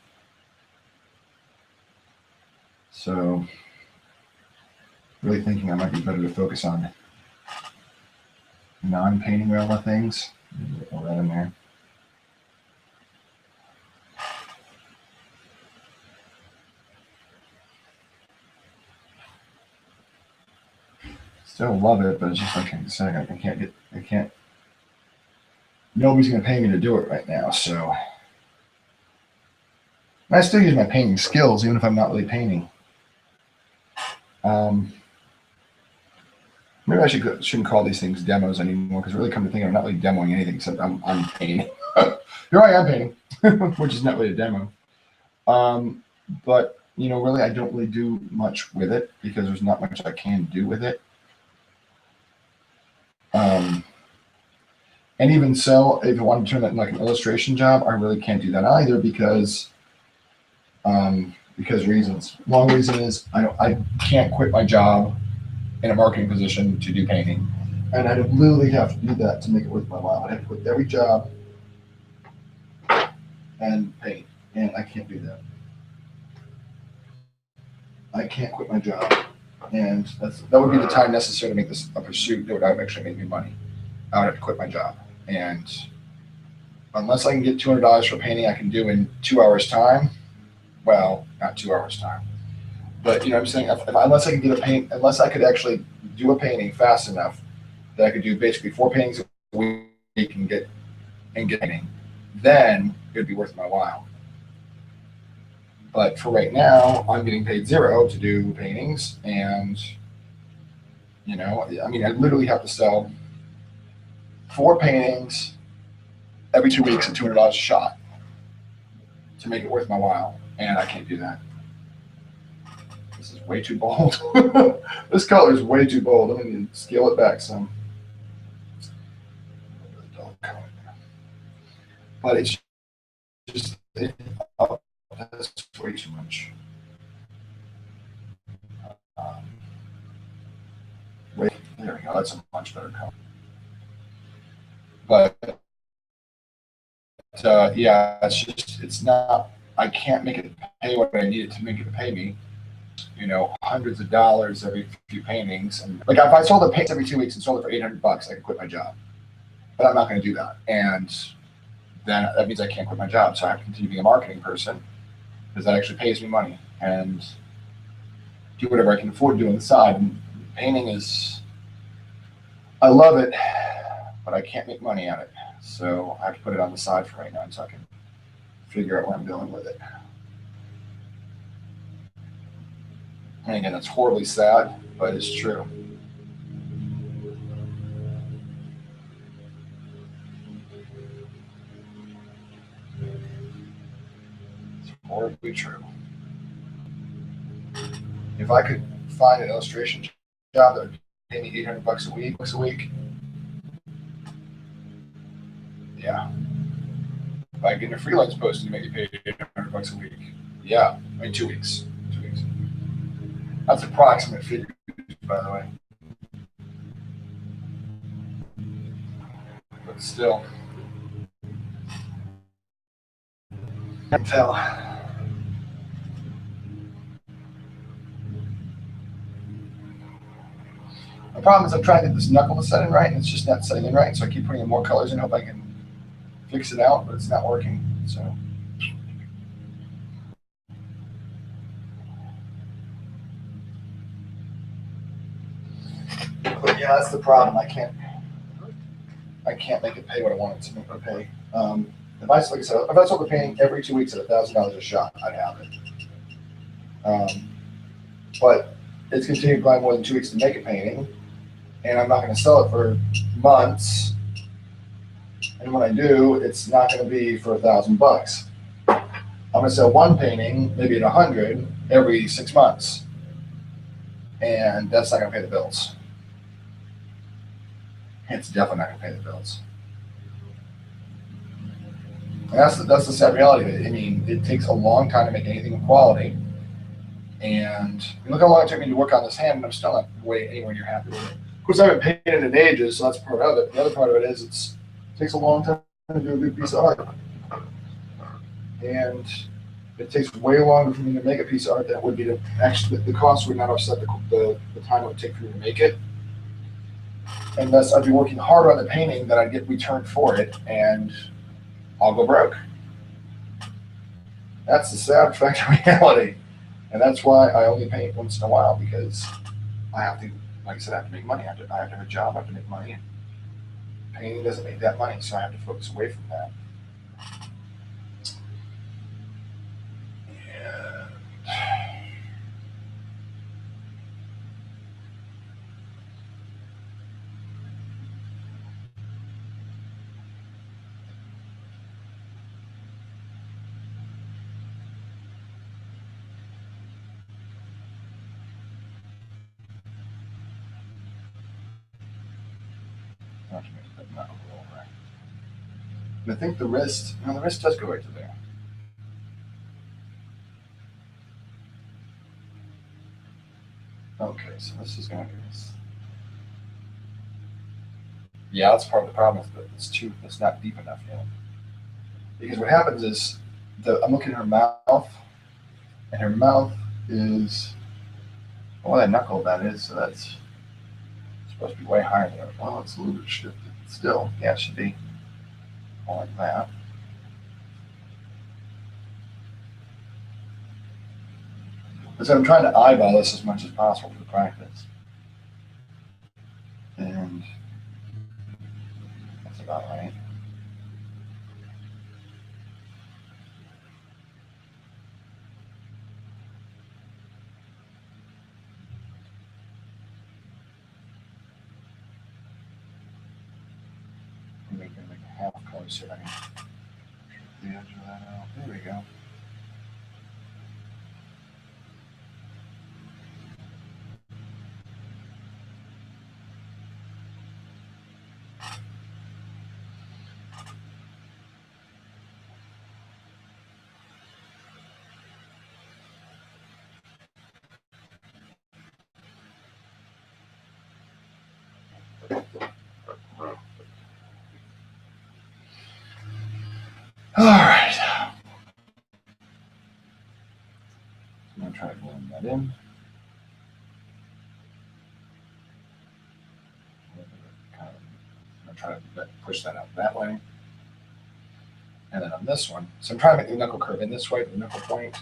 So, really thinking I might be better to focus on non-painting relevant things. Put all that in there. Still love it, but it's just like I'm saying, I can't. Nobody's gonna pay me to do it right now, so I still use my painting skills, even if I'm not really painting. Um, Maybe I shouldn't call these things demos anymore because really come to think, I'm not really demoing anything except I'm painting. Here I am painting, which is not really a demo. But really, I don't really do much with it because there's not much I can do with it. And even so, if I want to turn that into like an illustration job, I really can't do that either because reasons. Long reason is I can't quit my job in a marketing position to do painting, and I'd literally have to do that to make it worth my while. I'd have to quit every job and paint, and I can't do that. I can't quit my job, and that would be the time necessary to make this a pursuit that would actually make me money. I would have to quit my job, and unless I can get $200 for painting, I can do in 2 hours time. Well, not 2 hours time, but I'm saying unless I can get unless I could actually do a painting fast enough that I could do basically 4 paintings a week and get painting, then it would be worth my while. But for right now, I'm getting paid zero to do paintings, and I literally have to sell 4 paintings every 2 weeks at $200 a shot to make it worth my while, and I can't do that. This is way too bold. This color is way too bold. I'm going to scale it back some. But it's just that's way too much. Wait, there we go. That's a much better color. But yeah, it's not. I can't make it pay what I need it to make it pay me. Hundreds of dollars every few paintings, and like if I sold a paint every 2 weeks and sold it for $800, I could quit my job. But I'm not going to do that, and then that means I can't quit my job. So I have to continue being a marketing person because that actually pays me money and do whatever I can afford to do on the side. And painting I love it, but I can't make money at it. So I have to put it on the side for right now so I can figure out where I'm going with it. And again, that's horribly sad, but it's true. It's horribly true. If I could find an illustration job that would pay me $800 a week, yeah. If I get a freelance post and make you pay $800 a week, yeah. 2 weeks. 2 weeks. That's approximate figure, by the way. But still, I can tell. The problem is I'm trying to get this knuckle to set in right, and it's just not setting in right. So I keep putting in more colors and hope I can fix it out, but it's not working. So. But yeah, that's the problem. I can't. I can't make it pay what I want it to make it pay. If I, like I said, if I sold the painting every 2 weeks at $1,000 a shot, I'd have it. But it's continued buying more than 2 weeks to make a painting, and I'm not going to sell it for months. And when I do, it's not going to be for $1,000. I'm going to sell one painting, maybe at 100 every 6 months, and that's not going to pay the bills. It's definitely not going to pay the bills. And that's the sad reality of it. I mean, it takes a long time to make anything of quality. And look how long it took me to work on this hand, and I'm still not anywhere near happy with it. Of course, I haven't painted in ages, so that's part of it. The other part of it is it takes a long time to do a good piece of art. And it takes way longer for me to make a piece of art than it would be to actually, the cost would not offset the time it would take for me to make it. And thus, I'd be working harder on the painting than I'd get returned for it, and I'll go broke. That's the sad fact of reality. And that's why I only paint once in a while, because I have to, like I said, I have to make money. I have to have a job, I have to make money. And painting doesn't make that money, so I have to focus away from that. I have to make that knuckle go over. And I think the wrist does go right to there. Okay, so this is going to be this. Yeah, that's part of the problem. Is that it's not deep enough yet. Because what happens is, I'm looking at her mouth, and her mouth is, well, that knuckle that is, so that's supposed to be way higher there. Well, it's a little bit shifted. Still, yeah, it should be more like that. But so I'm trying to eyeball this as much as possible for practice. And that's about right. I'm making like a half color so I can the edge of that out. There we go. All right. I'm going to try to blend that in. I'm going to try to push that out that way. And then on this one, so I'm trying to make the knuckle curve in this way, the knuckle point.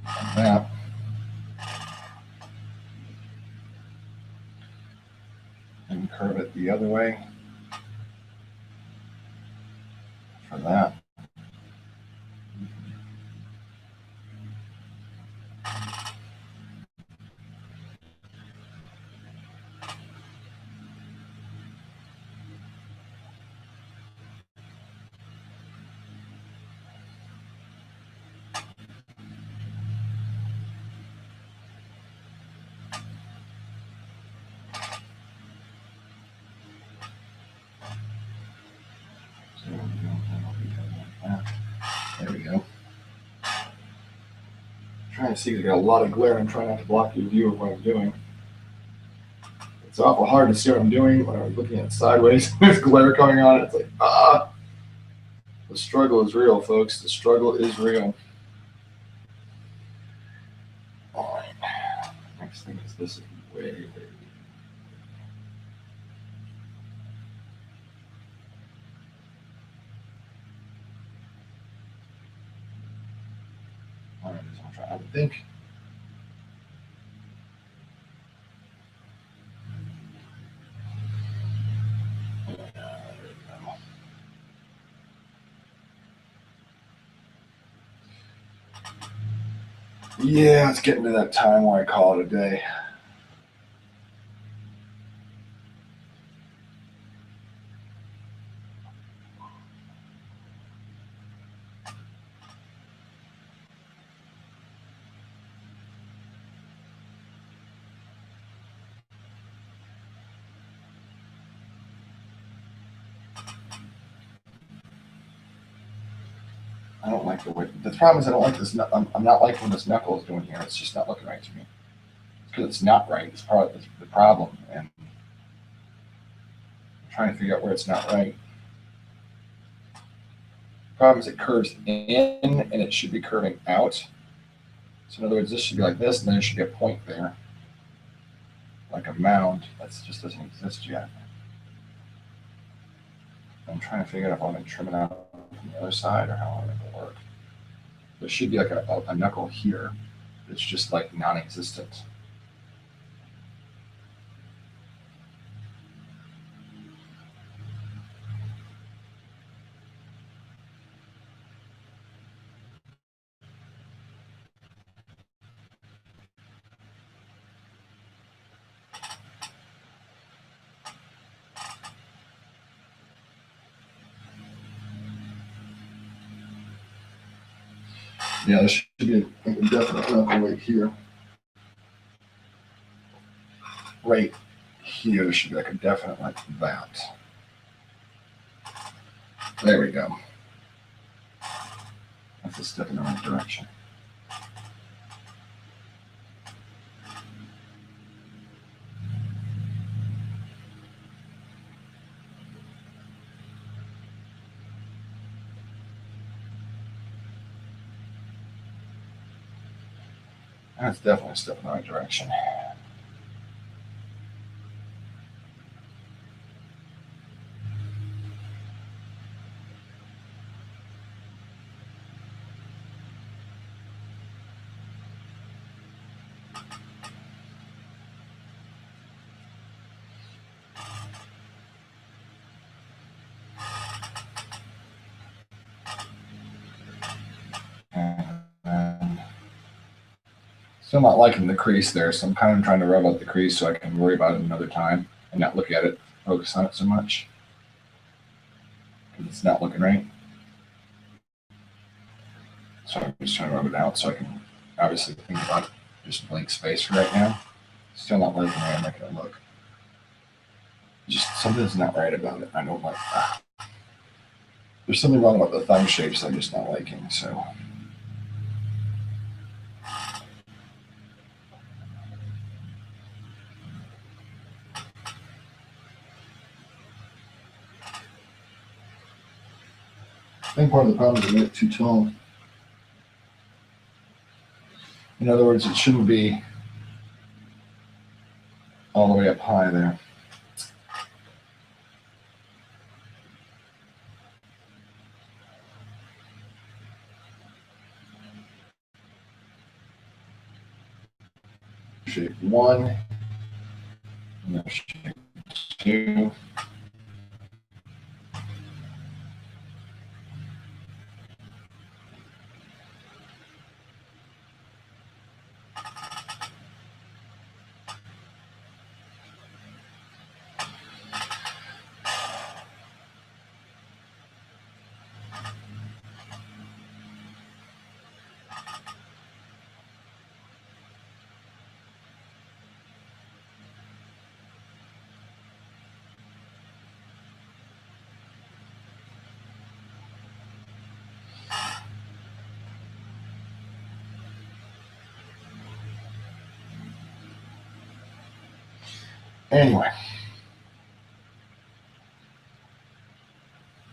Like that. And curve it the other way for that. There we go. I'm trying to see, I got a lot of glare. I'm trying not to block your view of what I'm doing. It's awful hard to see what I'm doing when I'm looking at it sideways. There's glare coming on it. It's like, the struggle is real, folks. The struggle is real. All right. Next thing is this is way. All right, I would think. Yeah, it's getting to that time where I call it a day. I don't like the way. The problem is I don't like this. I'm not liking what this knuckle is doing here. It's just not looking right to me. It's because it's not right. It's part of the problem, and I'm trying to figure out where it's not right. The problem is it curves in, and it should be curving out. So in other words, this should be like this, and then there should be a point there, like a mound. That just doesn't exist yet. I'm trying to figure out if I want to trim it out from the other side or how I want it to work. There should be like a knuckle here. It's just like non-existent. Yeah, there should be a definite knuckle right here. Right here, there should be like a definite like that. There we go. That's a step in the right direction. That's definitely a step in the right direction. And still not liking the crease there, so I'm kind of trying to rub out the crease so I can worry about it another time and not look at it, focus on it so much because it's not looking right. So I'm just trying to rub it out so I can obviously think about it. Just blank space for right now. Still not liking the way I'm making it look. Just something's not right about it. I don't like that. There's something wrong about the thumb shapes I'm just not liking. So I think part of the problem is I made it too tall. In other words, it shouldn't be all the way up high there. Shape one, and then shape two. Anyway,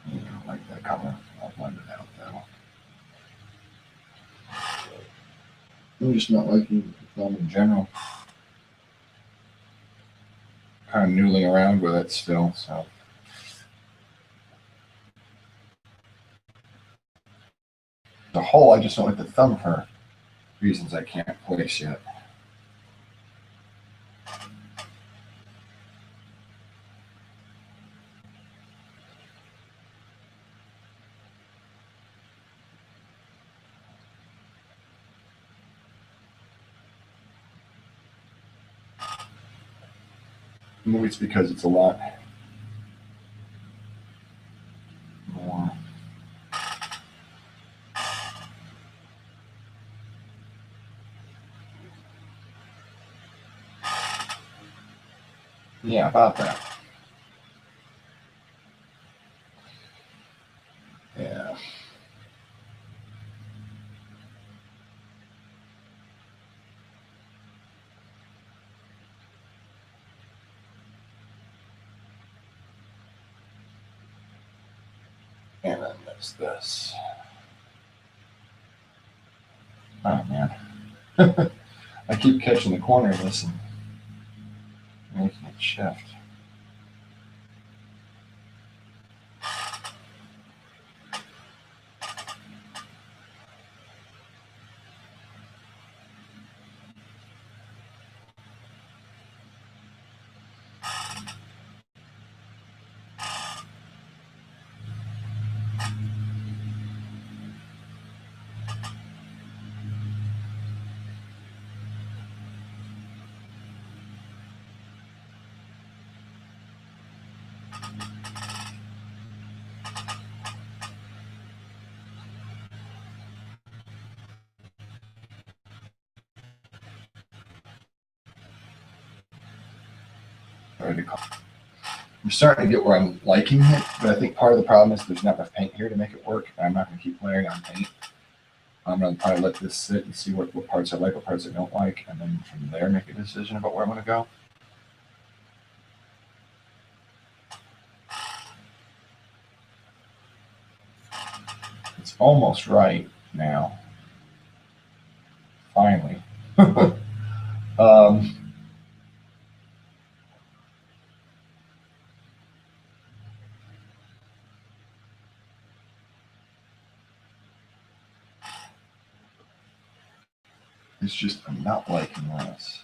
I don't like that color. I'll blend it out though. I'm just not liking the thumb in general. Kind of noodling around with it still. So the hole, I just don't like the thumb for reasons I can't place yet. Maybe it's because it's a lot more. Yeah, about that. Yeah. And then there's this. Oh man. I keep catching the corner of this and making it shift. I'm starting to get where I'm liking it, but I think part of the problem is there's not enough paint here to make it work. I'm not going to keep layering on paint. I'm going to probably let this sit and see what parts I like, what parts I don't like, and then from there make a decision about where I'm going to go. It's almost right now. Finally. It's just I'm not liking this.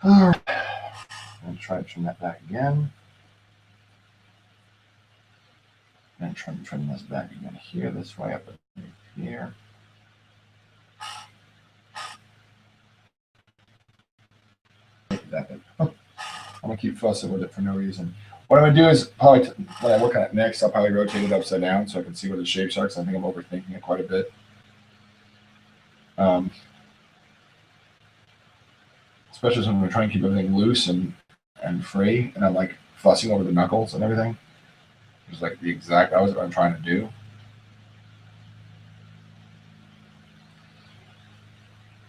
All right. I'm going to try to trim that back again. And try to trim this back again here, this way up here. That bit. I'm going to keep fussing with it for no reason. What I'm going to do is probably, when I work on it next, I'll probably rotate it upside down so I can see where the shapes are, because I think I'm overthinking it quite a bit. Especially when we're trying to keep everything loose and free, and I'm like fussing over the knuckles and everything. It's like the exact opposite of what I'm trying to do.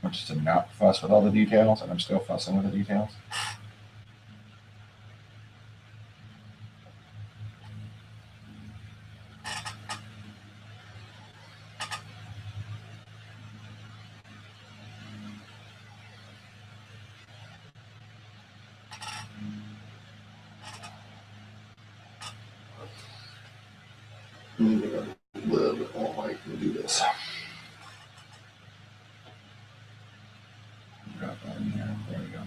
Which is to not fuss with all the details, and I'm still fussing with the details. A little bit more light. We'll do this. Drop that in here. There we go.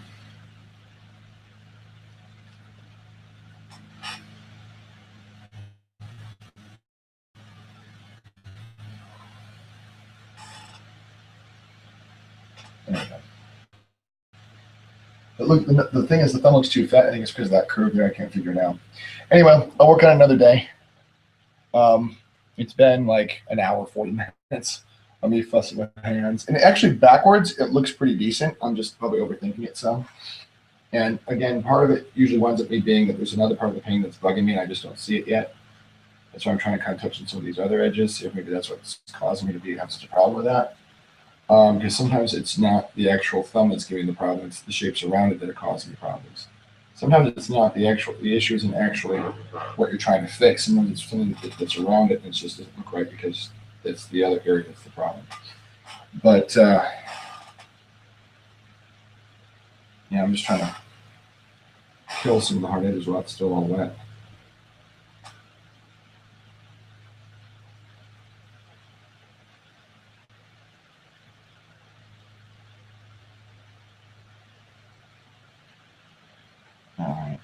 There we go. But look, the thing is, the thumb looks too fat. I think it's because of that curve there. I can't figure it out. Anyway, I'll work on it another day. It's been like an hour, 40 minutes of me fussing with hands. And actually, backwards, it looks pretty decent. I'm just probably overthinking it some. And again, part of it usually winds up me being that there's another part of the painting that's bugging me and I just don't see it yet. That's why I'm trying to kind of touch on some of these other edges, see if maybe that's what's causing me to have such a problem with that. Because sometimes it's not the actual thumb that's giving the problem, it's the shapes around it that are causing the problems. Sometimes it's not the issue isn't actually what you're trying to fix. Sometimes it's something that's around it and it just doesn't look right because it's the other area that's the problem. But yeah, I'm just trying to kill some of the hard edges while it's still all wet. All right.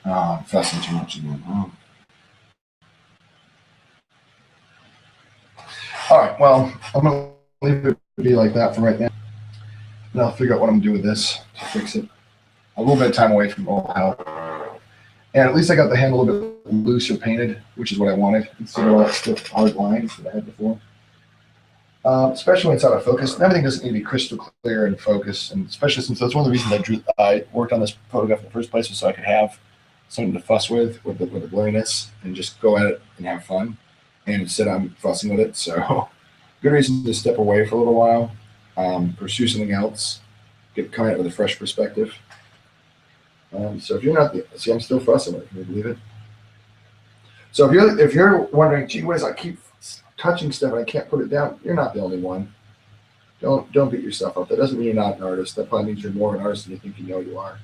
Oh, I'm fussing too much again. Oh. All right, well, I'm going to leave it to be like that for right now. And I'll figure out what I'm going to do with this to fix it. A little bit of time away from all help. And at least I got the hand a little bit looser painted, which is what I wanted, instead of all that stiff hard lines that I had before. Especially when it's out of focus. And everything doesn't need to be crystal clear and focus, and especially since that's one of the reasons I worked on this photograph in the first place, was so I could have something to fuss with the blurriness and just go at it and have fun. And instead I'm fussing with it, so good reason to step away for a little while, pursue something else, come at it with a fresh perspective. So if you're not, see, I'm still fussing with it. Can you believe it? So if you're wondering, gee whiz, I keep touching stuff and I can't put it down, you're not the only one. Don't beat yourself up. That doesn't mean you're not an artist. That probably means you're more of an artist than you think you know you are.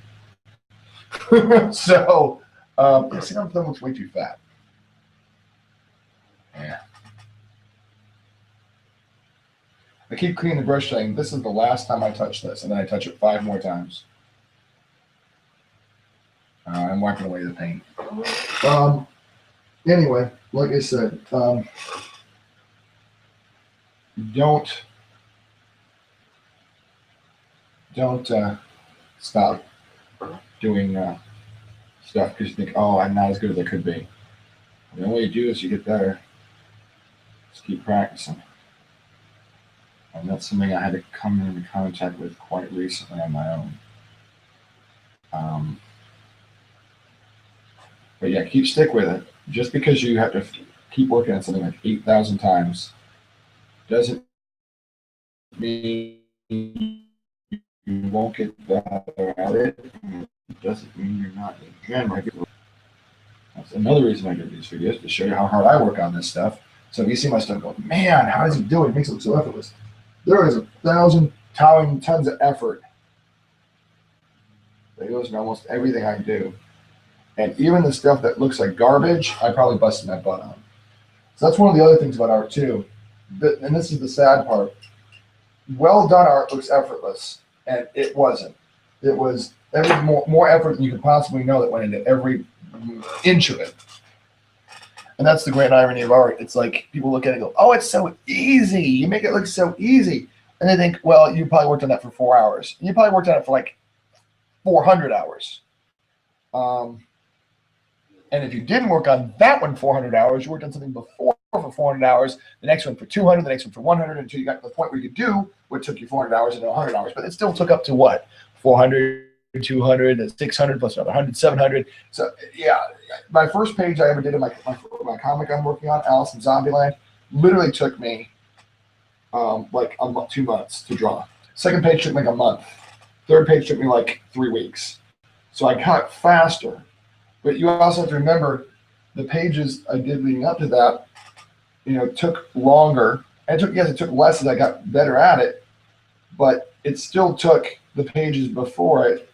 So, see, I'm feeling way too fat. Yeah. I keep cleaning the brush saying, this is the last time I touch this, and then I touch it 5 more times. I'm wiping away the paint. Anyway, like I said, don't stop doing stuff because you think, oh, I'm not as good as I could be. The only way you do is you get better. Just keep practicing. And that's something I had to come into contact with quite recently on my own. But yeah, stick with it. Just because you have to keep working on something like 8,000 times doesn't mean you won't get better at it. It doesn't mean you're not in general. That's another reason I do these videos, to show you how hard I work on this stuff. So if you see my stuff go, man, how does he do it? It makes it look so effortless. There is 1,000 tons of effort that goes into almost everything I do. And even the stuff that looks like garbage, I probably busted my butt on. So that's one of the other things about art too. And this is the sad part. Well done art looks effortless, and it wasn't. It was more effort than you could possibly know that went into every inch of it. And that's the great irony of art. It's like people look at it and go, oh, it's so easy. You make it look so easy. And they think, well, you probably worked on that for 4 hours. You probably worked on it for like 400 hours. And if you didn't work on that one 400 hours, you worked on something before for 400 hours, the next one for 200, the next one for 100, until you got to the point where you could do what took you 400 hours into 100 hours. But it still took up to what? 400, 200, 600, plus another 100, 700. So yeah, my first page I ever did in my comic I'm working on, Alice in Zombieland, literally took me like 2 months to draw. Second page took me like a month. Third page took me like 3 weeks. So I cut faster. But you also have to remember the pages I did leading up to that, took longer. And it took less as I got better at it, but it still took the pages before it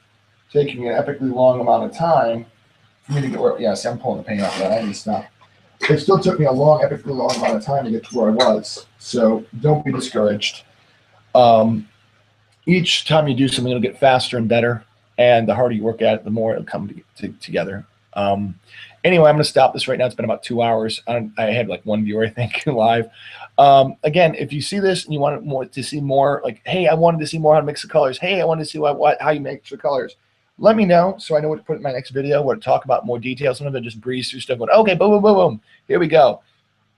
taking an epically long amount of time for me to get where, yeah, see, I'm pulling the paint off of that. I need to stop. It still took me epically long amount of time to get to where I was. So don't be discouraged. Each time you do something, it'll get faster and better. And the harder you work at it, the more it'll come together. Anyway, I'm going to stop this right now. It's been about 2 hours. I had like 1 viewer, I think, live. Again, if you see this and you want to see more, like, hey, I wanted to see more how to mix the colors. Hey, I wanted to see how you mix the colors. Let me know so I know what to put in my next video, what to talk about more details. Sometimes I just breeze through stuff going, okay, boom, boom, boom, boom. Here we go.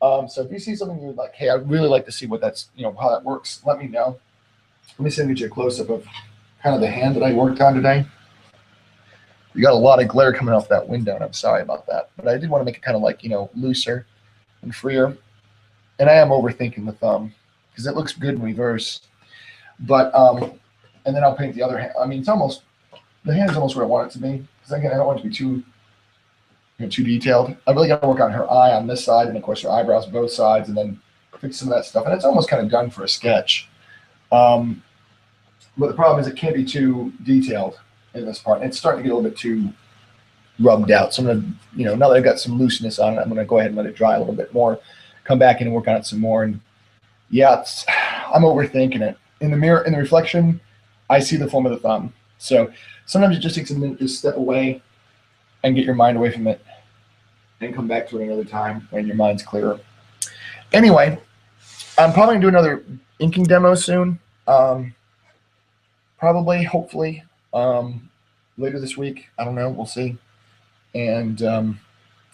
So if you see something you're like, hey, I'd really like to see what that's, how that works, let me know. Let me see if I can get you a close-up of kind of the hand that I worked on today. You got a lot of glare coming off that window, and I'm sorry about that. But I did want to make it kind of like, looser and freer. and I am overthinking the thumb because it looks good in reverse. But and then I'll paint the other hand. I mean, it's almost, the hand's almost where I want it to be, because again, I don't want it to be too, too detailed. I really got to work on her eye on this side, and of course her eyebrows both sides, and then fix some of that stuff. And it's almost kind of done for a sketch. But the problem is it can't be too detailed in this part. And it's starting to get a little bit too rubbed out. So I'm gonna, now that I've got some looseness on it, I'm gonna go ahead and let it dry a little bit more. Come back in and work on it some more. And yeah, I'm overthinking it. In the mirror, in the reflection, I see the form of the thumb. So sometimes it just takes a minute to step away and get your mind away from it and come back to it another time when your mind's clearer. Anyway, I'm probably gonna do another inking demo soon. Probably, hopefully, later this week. I don't know. We'll see. And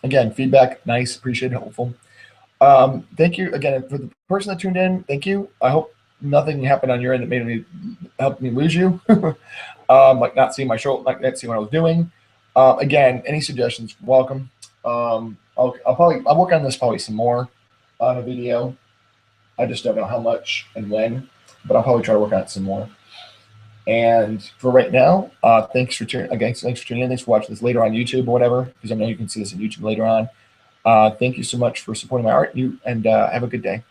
again, feedback, nice, appreciated, helpful. Thank you again for the person that tuned in. Thank you. I hope nothing happened on your end that made me help me lose you. Like not seeing my show, like not seeing what I was doing. Again, any suggestions, welcome. I'll work on this probably some more on a video. I just don't know how much and when, but I'll probably try to work on it some more. And for right now, thanks for tuning in. Thanks for watching this later on YouTube or whatever, because I know you can see this on YouTube later on. Thank you so much for supporting my art. Have a good day.